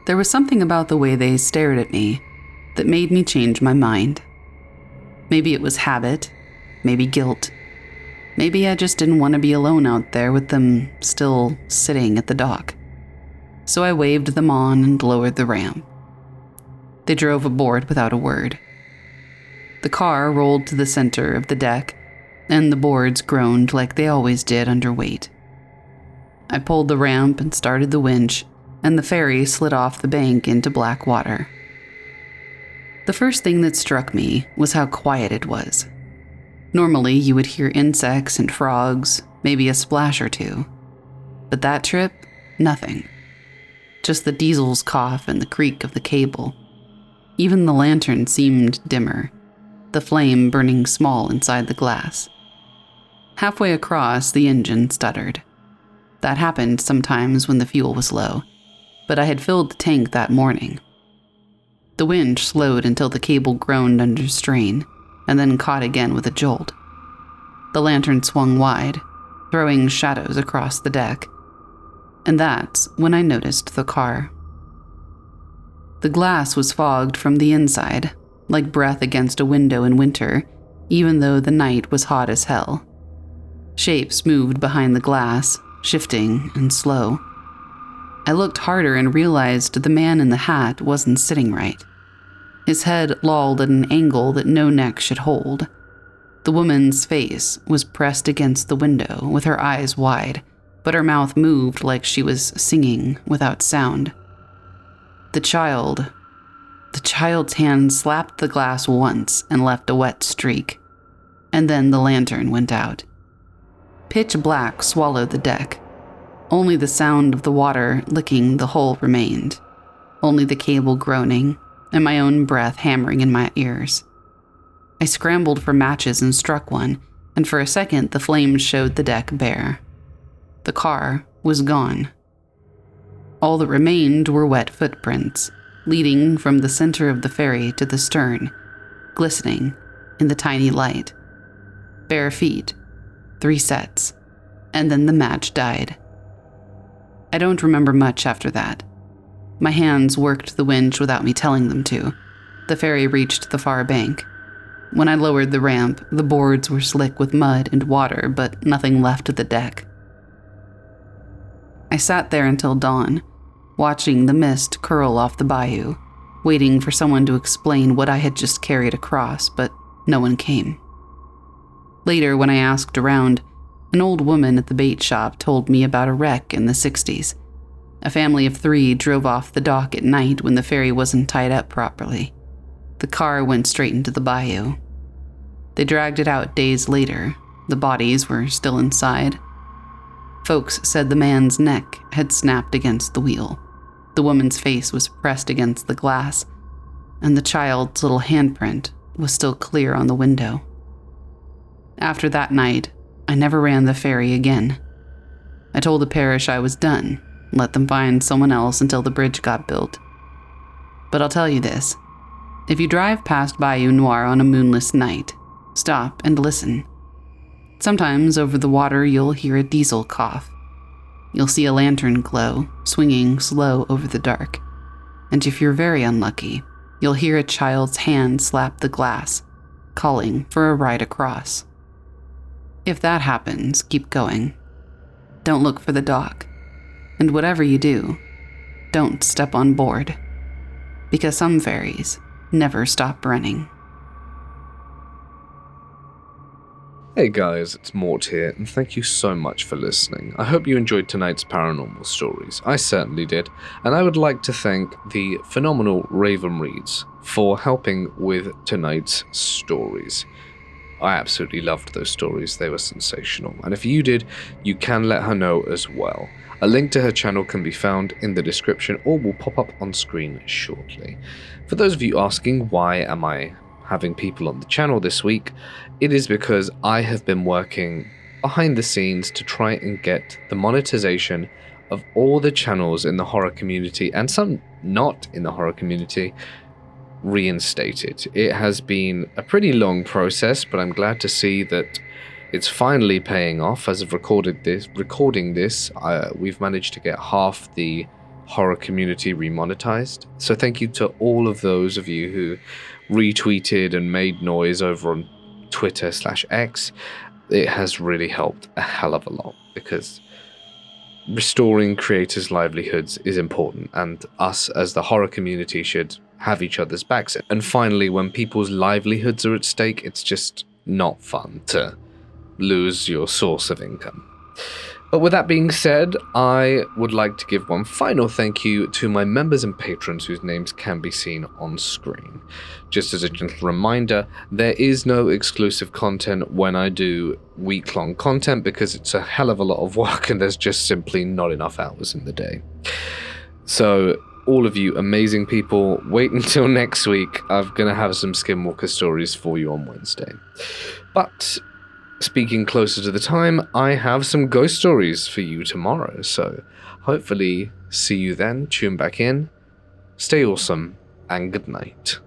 There was something about the way they stared at me that made me change my mind. Maybe it was habit, maybe guilt. Maybe I just didn't want to be alone out there with them still sitting at the dock. So I waved them on and lowered the ramp. They drove aboard without a word. The car rolled to the center of the deck, and the boards groaned like they always did under weight. I pulled the ramp and started the winch, and the ferry slid off the bank into black water. The first thing that struck me was how quiet it was. Normally, you would hear insects and frogs, maybe a splash or 2. But that trip, nothing. Just the diesel's cough and the creak of the cable. Even the lantern seemed dimmer, the flame burning small inside the glass. Halfway across, the engine stuttered. That happened sometimes when the fuel was low, but I had filled the tank that morning. The winch slowed until the cable groaned under strain, and then caught again with a jolt. The lantern swung wide, throwing shadows across the deck. And that's when I noticed the car. The glass was fogged from the inside, like breath against a window in winter, even though the night was hot as hell. Shapes moved behind the glass, shifting and slow. I looked harder and realized the man in the hat wasn't sitting right. His head lolled at an angle that no neck should hold. The woman's face was pressed against the window with her eyes wide, but her mouth moved like she was singing without sound. The child's hand slapped the glass once and left a wet streak, and then the lantern went out. Pitch black swallowed the deck. Only the sound of the water licking the hull remained, only the cable groaning and my own breath hammering in my ears. I scrambled for matches and struck one, and for a second the flames showed the deck bare. The car was gone. All that remained were wet footprints, leading from the center of the ferry to the stern, glistening in the tiny light. Bare feet, 3 sets, and then the match died. I don't remember much after that. My hands worked the winch without me telling them to. The ferry reached the far bank. When I lowered the ramp, the boards were slick with mud and water, but nothing left of the deck. I sat there until dawn, watching the mist curl off the bayou, waiting for someone to explain what I had just carried across, but no one came. Later, when I asked around, an old woman at the bait shop told me about a wreck in the 60s. A family of 3 drove off the dock at night when the ferry wasn't tied up properly. The car went straight into the bayou. They dragged it out days later. The bodies were still inside. Folks said the man's neck had snapped against the wheel. The woman's face was pressed against the glass, and the child's little handprint was still clear on the window. After that night, I never ran the ferry again. I told the parish I was done, let them find someone else until the bridge got built. But I'll tell you this, if you drive past Bayou Noir on a moonless night, stop and listen. Sometimes over the water you'll hear a diesel cough. You'll see a lantern glow, swinging slow over the dark. And if you're very unlucky, you'll hear a child's hand slap the glass, calling for a ride across. If that happens, keep going. Don't look for the dock. And whatever you do, don't step on board. Because some ferries never stop running. Hey guys, it's Mort here, and thank you so much for listening. I hope you enjoyed tonight's paranormal stories. I certainly did, and I would like to thank the phenomenal Raven Reeds for helping with tonight's stories. I absolutely loved those stories, they were sensational, and if you did, you can let her know as well. A link to her channel can be found in the description or will pop up on screen shortly. For those of you asking why am I having people on the channel this week, it is because I have been working behind the scenes to try and get the monetization of all the channels in the horror community, and some not in the horror community, reinstated. It has been a pretty long process, but I'm glad to see that it's finally paying off. As of recording this, we've managed to get half the horror community remonetized. So thank you to all of those of you who retweeted and made noise over on Twitter/X. It has really helped a hell of a lot, because restoring creators' livelihoods is important, and us as the horror community should have each other's backs. And finally, when people's livelihoods are at stake, it's just not fun to lose your source of income. But with that being said, I would like to give one final thank you to my members and patrons whose names can be seen on screen. Just as a gentle reminder, there is no exclusive content when I do week-long content, because it's a hell of a lot of work and there's just simply not enough hours in the day. So all of you amazing people, wait until next week. I'm going to have some Skinwalker stories for you on Wednesday. But speaking closer to the time, I have some ghost stories for you tomorrow, so hopefully see you then. Tune back in, stay awesome, and good night.